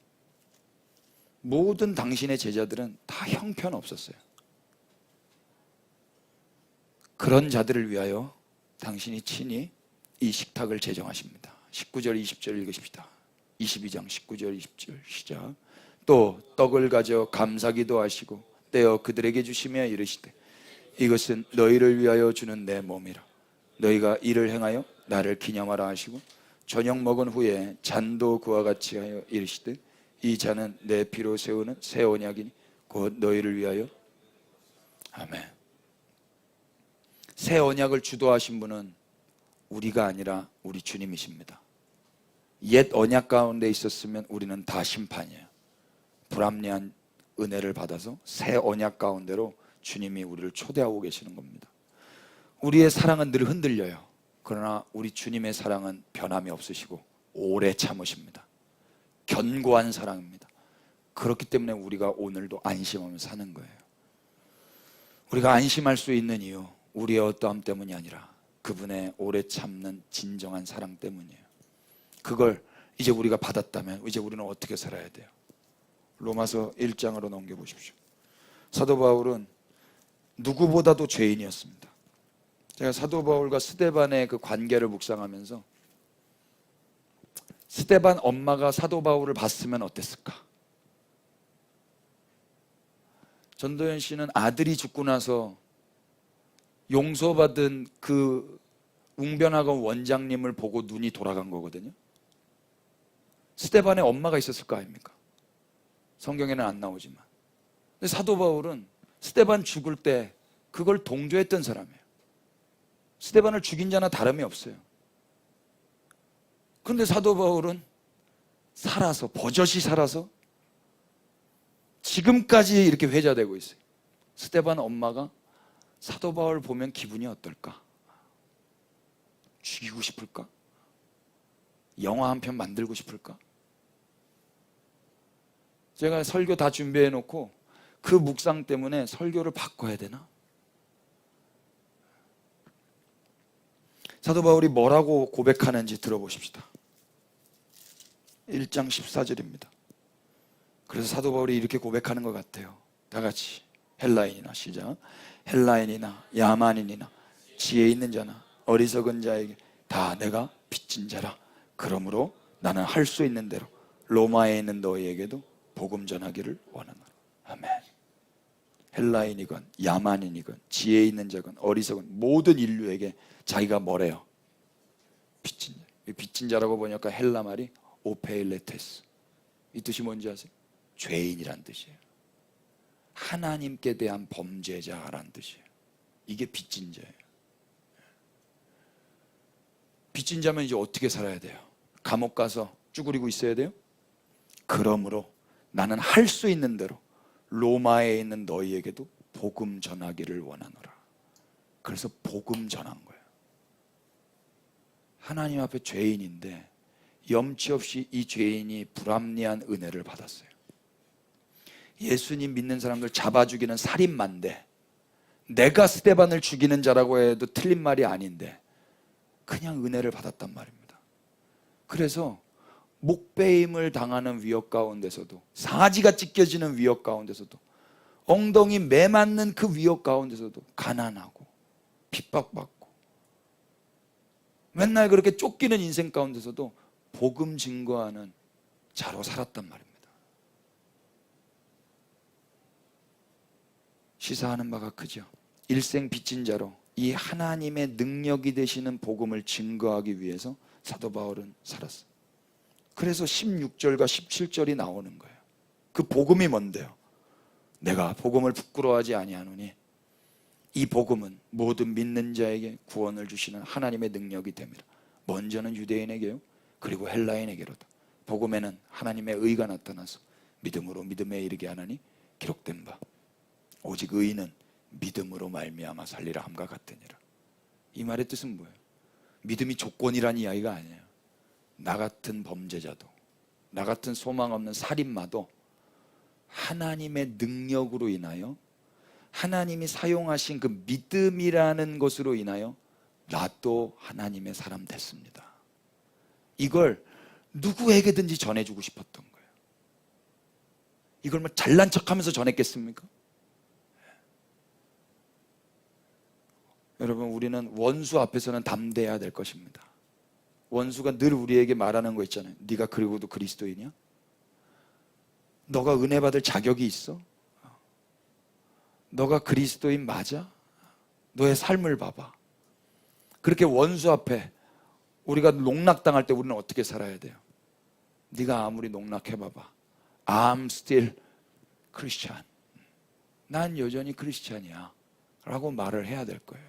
Speaker 1: 모든 당신의 제자들은 다 형편없었어요. 그런 자들을 위하여 당신이 친히 이 식탁을 제정하십니다. 19절 20절 읽으십시다. 22장 19절 20절 시작. 또 떡을 가져 감사기도 하시고 떼어 그들에게 주시며 이르시되 이것은 너희를 위하여 주는 내 몸이라. 너희가 이를 행하여 나를 기념하라 하시고 저녁 먹은 후에 잔도 그와 같이 하여 이르시되 이 잔은 내 피로 세우는 새 언약이니 곧 너희를 위하여. 아멘. 새 언약을 주도하신 분은 우리가 아니라 우리 주님이십니다. 옛 언약 가운데 있었으면 우리는 다 심판이에요. 불합리한 은혜를 받아서 새 언약 가운데로 주님이 우리를 초대하고 계시는 겁니다. 우리의 사랑은 늘 흔들려요. 그러나 우리 주님의 사랑은 변함이 없으시고 오래 참으십니다. 견고한 사랑입니다. 그렇기 때문에 우리가 오늘도 안심하며 사는 거예요. 우리가 안심할 수 있는 이유, 우리의 어떠함 때문이 아니라 그분의 오래 참는 진정한 사랑 때문이에요. 그걸 이제 우리가 받았다면 이제 우리는 어떻게 살아야 돼요? 로마서 1장으로 넘겨보십시오. 사도 바울은 누구보다도 죄인이었습니다. 제가 사도 바울과 스데반의 그 관계를 묵상하면서 스데반 엄마가 사도 바울을 봤으면 어땠을까? 전도연 씨는 아들이 죽고 나서 용서받은 그 웅변학원 원장님을 보고 눈이 돌아간 거거든요. 스데반의 엄마가 있었을 거 아닙니까? 성경에는 안 나오지만. 근데 사도 바울은 스데반 죽을 때 그걸 동조했던 사람이에요. 스데반을 죽인 자나 다름이 없어요. 그런데 사도 바울은 살아서, 버젓이 살아서 지금까지 이렇게 회자되고 있어요. 스데반 엄마가 사도 바울 보면 기분이 어떨까? 죽이고 싶을까? 영화 한 편 만들고 싶을까? 제가 설교 다 준비해 놓고 그 묵상 때문에 설교를 바꿔야 되나? 사도 바울이 뭐라고 고백하는지 들어보십시다. 1장 14절입니다. 그래서 사도 바울이 이렇게 고백하는 것 같아요. 다 같이 헬라인이나 시작. 헬라인이나 야만인이나 지혜 있는 자나 어리석은 자에게 다 내가 빚진 자라. 그러므로 나는 할 수 있는 대로 로마에 있는 너희에게도 복음 전하기를 원하노라. 아멘. 헬라인이건 야만인이건 지혜 있는 자건 어리석은 모든 인류에게 자기가 뭐래요? 빚진 자. 빚진 자라고 보니까 헬라 말이 오페일레테스. 이 뜻이 뭔지 아세요? 죄인이란 뜻이에요. 하나님께 대한 범죄자란 뜻이에요. 이게 빚진 자예요. 빚진 자면 이제 어떻게 살아야 돼요? 감옥 가서 쭈그리고 있어야 돼요? 그러므로 나는 할 수 있는 대로 로마에 있는 너희에게도 복음 전하기를 원하노라. 그래서 복음 전한 거예요. 하나님 앞에 죄인인데 염치 없이 이 죄인이 불합리한 은혜를 받았어요. 예수님 믿는 사람들 잡아 죽이는 살인마인데 내가 스데반을 죽이는 자라고 해도 틀린 말이 아닌데 그냥 은혜를 받았단 말입니다. 그래서 목베임을 당하는 위협 가운데서도, 사지가 찢겨지는 위협 가운데서도, 엉덩이 매 맞는 그 위협 가운데서도 가난하고 핍박받고 맨날 그렇게 쫓기는 인생 가운데서도 복음 증거하는 자로 살았단 말입니다. 시사하는 바가 크죠. 일생 빚진 자로 이 하나님의 능력이 되시는 복음을 증거하기 위해서 사도 바울은 살았어요. 그래서 16절과 17절이 나오는 거예요. 그 복음이 뭔데요? 내가 복음을 부끄러워하지 아니하노니 이 복음은 모든 믿는 자에게 구원을 주시는 하나님의 능력이 됨이라. 먼저는 유대인에게요, 그리고 헬라인에게로다. 복음에는 하나님의 의가 나타나서 믿음으로 믿음에 이르게 하나니 기록된 바 오직 의인은 믿음으로 말미암아 살리라 함과 같으니라. 이 말의 뜻은 뭐예요? 믿음이 조건이라는 이야기가 아니에요. 나 같은 범죄자도, 나 같은 소망 없는 살인마도 하나님의 능력으로 인하여, 하나님이 사용하신 그 믿음이라는 것으로 인하여 나도 하나님의 사람 됐습니다. 이걸 누구에게든지 전해주고 싶었던 거예요. 이걸 뭐 잘난 척하면서 전했겠습니까? 여러분, 우리는 원수 앞에서는 담대해야 될 것입니다. 원수가 늘 우리에게 말하는 거 있잖아요. 네가 그리고도 그리스도이냐? 너가 은혜 받을 자격이 있어? 너가 그리스도인 맞아? 너의 삶을 봐봐. 그렇게 원수 앞에 우리가 농락당할 때 우리는 어떻게 살아야 돼요? 네가 아무리 농락해봐봐. I'm still Christian. 난 여전히 크리스찬이야 라고 말을 해야 될 거예요.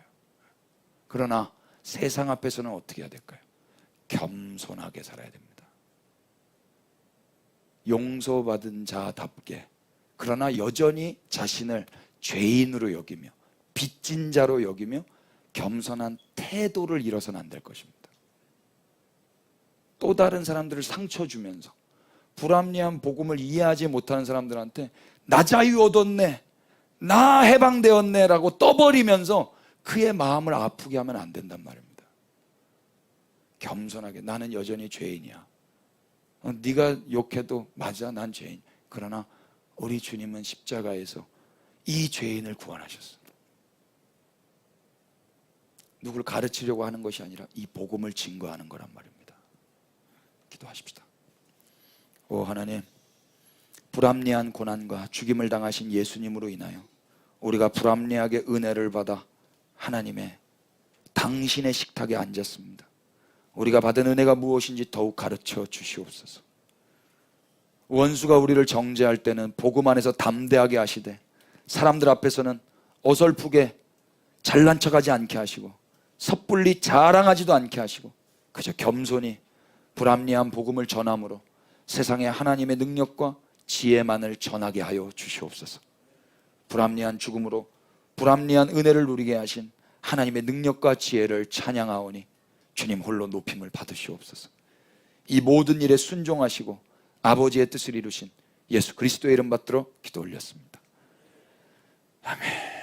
Speaker 1: 그러나 세상 앞에서는 어떻게 해야 될까요? 겸손하게 살아야 됩니다. 용서받은 자답게, 그러나 여전히 자신을 죄인으로 여기며 빚진 자로 여기며 겸손한 태도를 잃어서는 안 될 것입니다. 또 다른 사람들을 상처 주면서 불합리한 복음을 이해하지 못하는 사람들한테 나 자유 얻었네, 나 해방되었네 라고 떠버리면서 그의 마음을 아프게 하면 안 된단 말입니다. 겸손하게 나는 여전히 죄인이야. 네가 욕해도 맞아, 난 죄인. 그러나 우리 주님은 십자가에서 이 죄인을 구원하셨어. 누구를 가르치려고 하는 것이 아니라 이 복음을 증거하는 거란 말입니다. 기도하십시다. 오 하나님, 불합리한 고난과 죽임을 당하신 예수님으로 인하여 우리가 불합리하게 은혜를 받아 하나님의 당신의 식탁에 앉았습니다. 우리가 받은 은혜가 무엇인지 더욱 가르쳐 주시옵소서. 원수가 우리를 정죄할 때는 복음 안에서 담대하게 하시되 사람들 앞에서는 어설프게 잘난 척하지 않게 하시고 섣불리 자랑하지도 않게 하시고 그저 겸손히 불합리한 복음을 전함으로 세상에 하나님의 능력과 지혜만을 전하게 하여 주시옵소서. 불합리한 죽음으로 불합리한 은혜를 누리게 하신 하나님의 능력과 지혜를 찬양하오니 주님 홀로 높임을 받으시옵소서. 이 모든 일에 순종하시고 아버지의 뜻을 이루신 예수 그리스도의 이름 받들어 기도 올렸습니다. 아멘.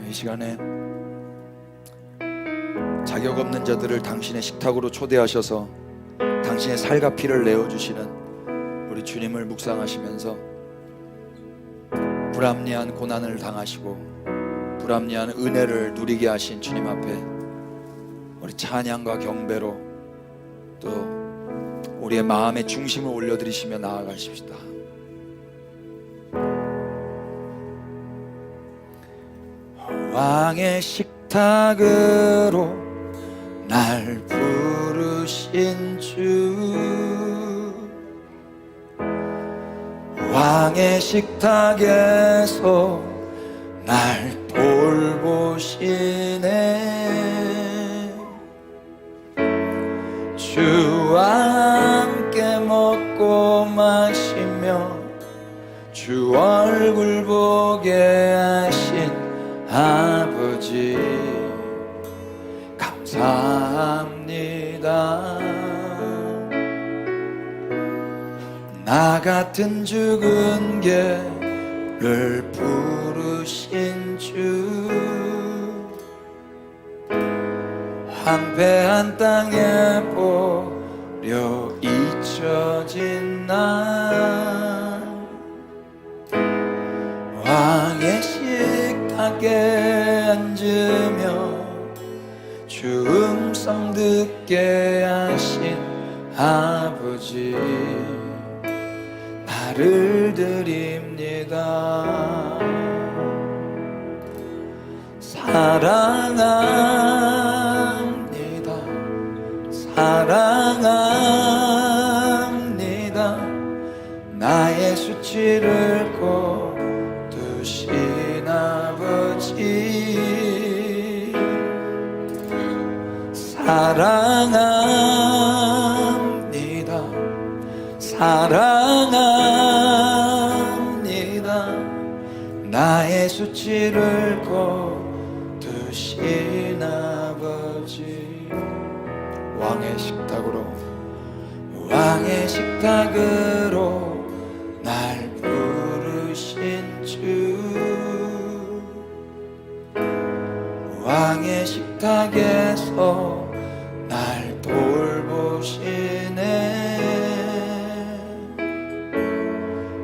Speaker 1: 이 시간에 자격 없는 자들을 당신의 식탁으로 초대하셔서 당신의 살과 피를 내어주시는 우리 주님을 묵상하시면서 불합리한 고난을 당하시고 불합리한 은혜를 누리게 하신 주님 앞에 우리 찬양과 경배로 또 우리의 마음의 중심을 올려드리시며 나아가십시다. 왕의 식탁으로 날 부르신 주, 왕의 식탁에서 날 돌보시네. 주와 함께 먹고 마시며 주 얼굴 보게 하신 아버지 감사합니다. 나 같은 죽은 개를 부르신 주, 황폐한 땅에 버려 잊혀진 나, 왕의 식탁에 앉으며 주 음성 듣게 하신 아버지, 나를 드립니다. 사랑합니다. 사랑합니다. 나의 수치를 거두신 아버지, 사랑합니다. 사랑합니다. 나의 수치를 거두신 아버지, 왕의 식탁으로, 왕의 식탁으로 날 부르신 주, 왕의 식탁에서 날 돌보시네.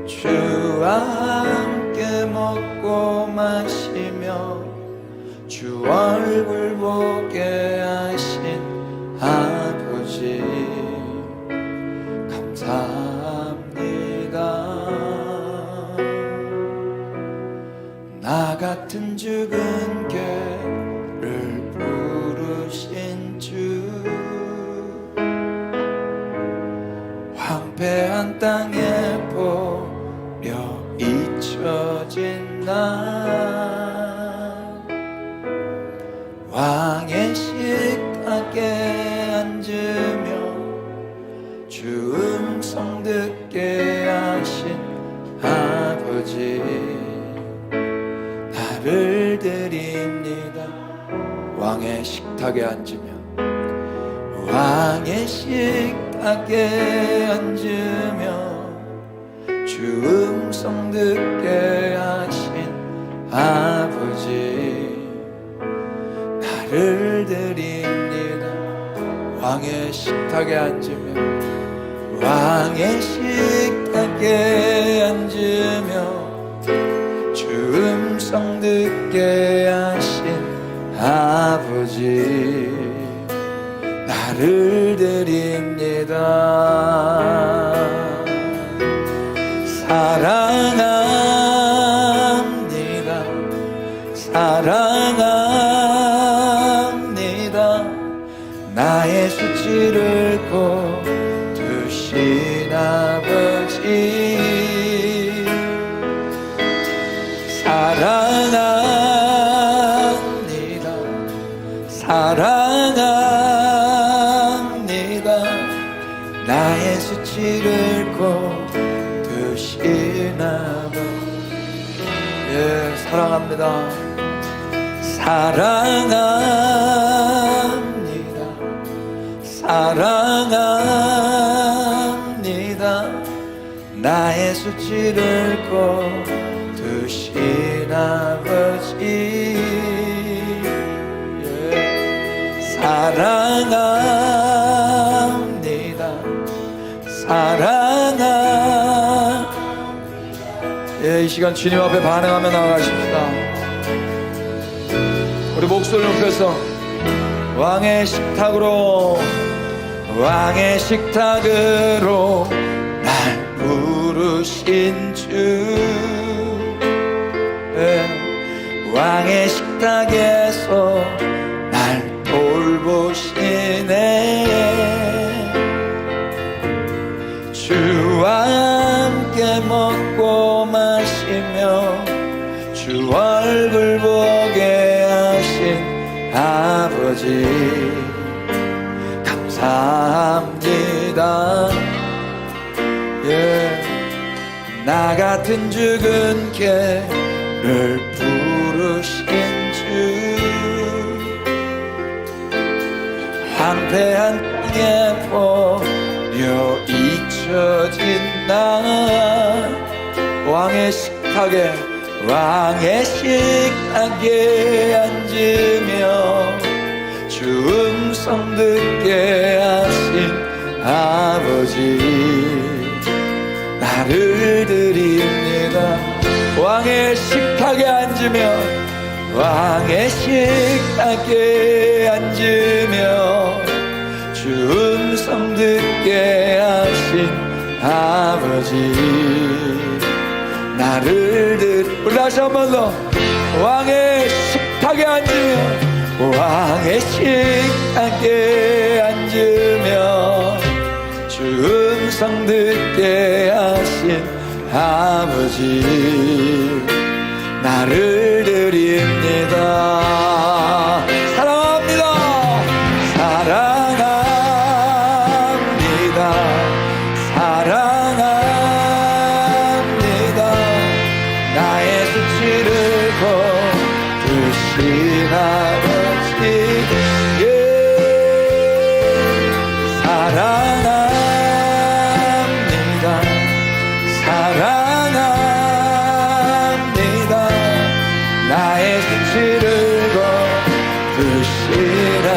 Speaker 1: 주와 함께 먹고 마시며 주 얼굴 보게 하신 아버지, 감사합니다. 나 같은 죽은 개를 부르신 주, 황폐한 땅에 버려 잊혀진 나, 왕의 식탁에 앉으며 주 음성 듣게 하신 아버지, 나를 드립니다. 왕의 식탁에 앉으며, 왕의 식탁에 앉으며 주 음성 듣게 하신 아버지, 나를 드립니다. 왕의 식탁에 앉으며, 왕의 식탁에 앉으며 주 음성 듣게 하신 아버지, 나를 드립니다. 사랑합니다. 사랑합니다. 나의 수치를 거두신 아버지, 사랑합니다. 사랑합니다. 나의 수치를 거두신 아버지, 예, 사랑합니다. 사랑합니다. 사랑합니다. 나의 수치를 거두신 아버지, 사랑합니다. 사랑합니다. 예, 이 시간 주님 앞에 반응하며 나아가십시다. 우리 목소리 높여서 왕의 식탁으로, 왕의 식탁으로 날 부르신 주, 예, 왕의 식탁에서 날 돌보시네. 주와 함께 먹고 마시며 주 얼굴 보게 하신 아버지, 감사합니다. 예, 나 같은 죽은 개를 부르신 주, 황폐한 땅에 보며 잊혀진 나 왕의 식탁에 앉으며 주 음성 듣게 하신 아버지 나를 드립니다. 왕의 식탁에 앉으며 주 음성 듣게 하신 아버지 나를 우리 다시 한 번 더 왕의 식탁에 앉으며 주 음성 듣게 하신 아버지 나를 드립니다. 사랑합니다. 나의 수치를 거두신 아버지 사랑합니다. 나의 수치를 거두시라.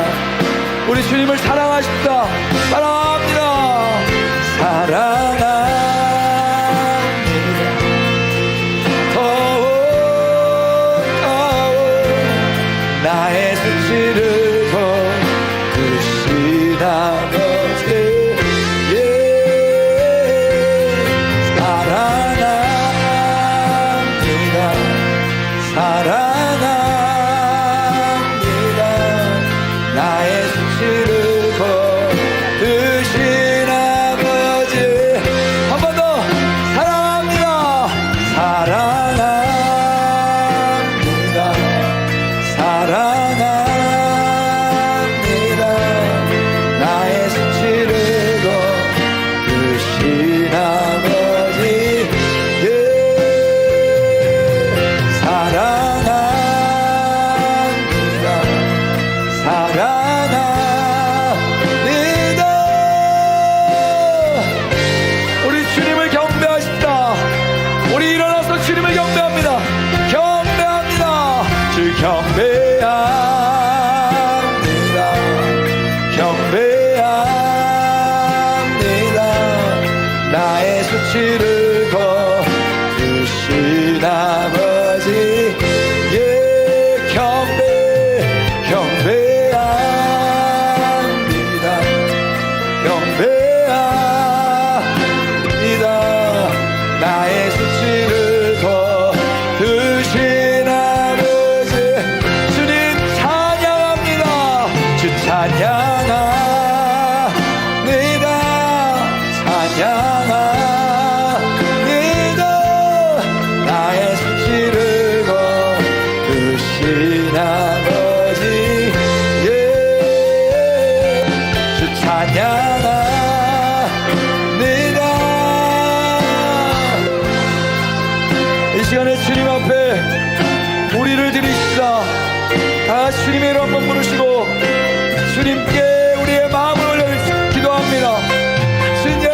Speaker 1: 우리 주님을 사랑하십니다. 사랑합니다. 나의 수치를 거두신 아버지 사랑합니다. 나의 수치를 거두신 아버지 한 번 더 사랑합니다. 나의 수치를 거두신 아버지 사랑합니다. 우리 주님을 경배하십니다. 우리 일어나서 주님을 경배합니다. 주 경배합니다. 나의 수치를 거두신 아버지 경배합니다. 나의 수치를 거두신 아버지 주님 찬양합니다. 주 찬양합니다. 나의 수치를 거두신 아버지 주 찬양합니다. 이 시간에 주님 앞에 우리를 드리시다. 다같이 주님의 이름 한번 부르시고 주님께 우리의 마음을 올려 기도합니다. 주님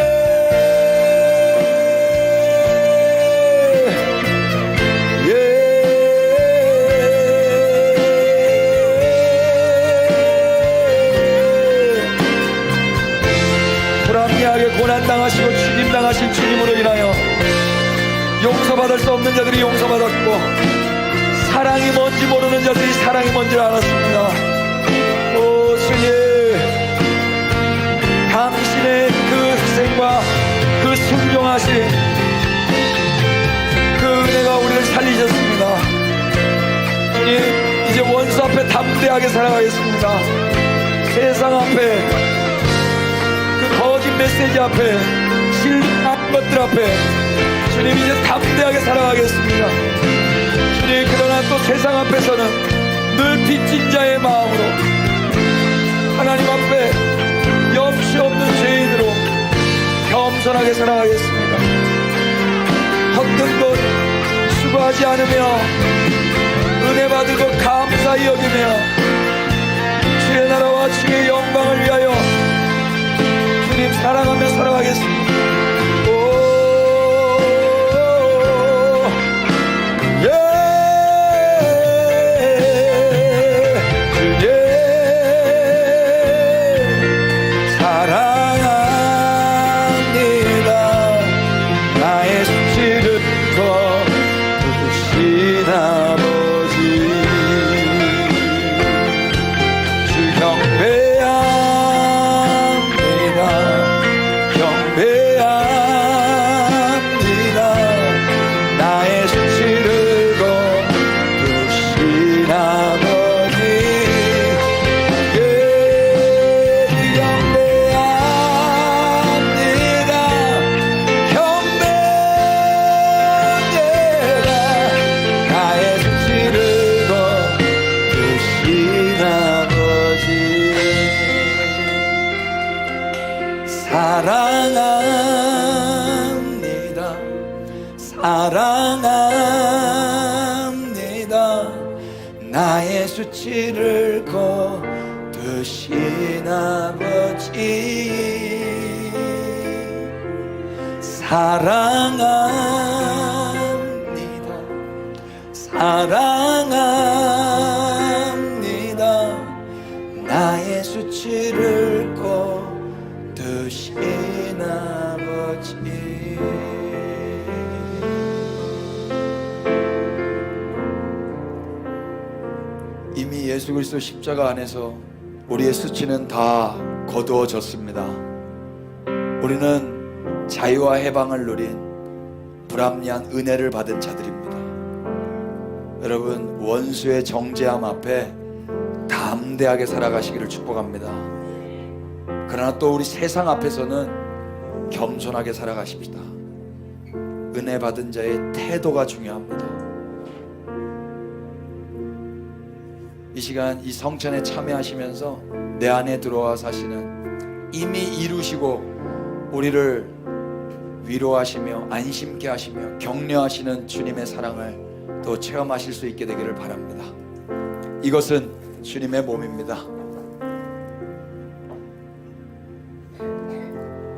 Speaker 1: 불합리하게 고난당하시고 죽임당하신 주님으로 인하여 용서받을 수 없는 자들이 용서받았고 사랑이 뭔지 모르는 자들이 사랑이 뭔지 알았습니다. 오 주님, 당신의 그 희생과 그 순종하신 그 은혜가 우리를 살리셨습니다. 주님, 이제 원수 앞에 담대하게 살아가겠습니다. 세상 앞에 그 거짓 메시지 앞에 신뢰한 것들 앞에 주님 이제 담대하게 살아가겠습니다. 주님, 그러나 또 세상 앞에서는 늘 빚진 자의 마음으로 하나님 앞에 염치 없는 죄인으로 겸손하게 살아가겠습니다. 헛된 것 수고하지 않으며 은혜 받은 것 감사히 여기며 주의 나라와 주의 영광을 위하여 사랑합니다. 사랑합니다. 나의 수치를 거두신 아버지 사랑합니다. 사랑합니다. 나의 수치를 거두신 아버지. 이미 예수 그리스도 십자가 안에서 우리의 수치는 다 거두어졌습니다. 우리는 자유와 해방을 누린 불합리한 은혜를 받은 자들입니다. 여러분, 원수의 정죄함 앞에 담대하게 살아가시기를 축복합니다. 그러나 또 우리 세상 앞에서는 겸손하게 살아가십시다. 은혜 받은 자의 태도가 중요합니다. 이 시간 이 성찬에 참여하시면서 내 안에 들어와 사시는 이미 이루시고 우리를 위로하시며 안심케 하시며 격려하시는 주님의 사랑을 또 체험하실 수 있게 되기를 바랍니다. 이것은 주님의 몸입니다.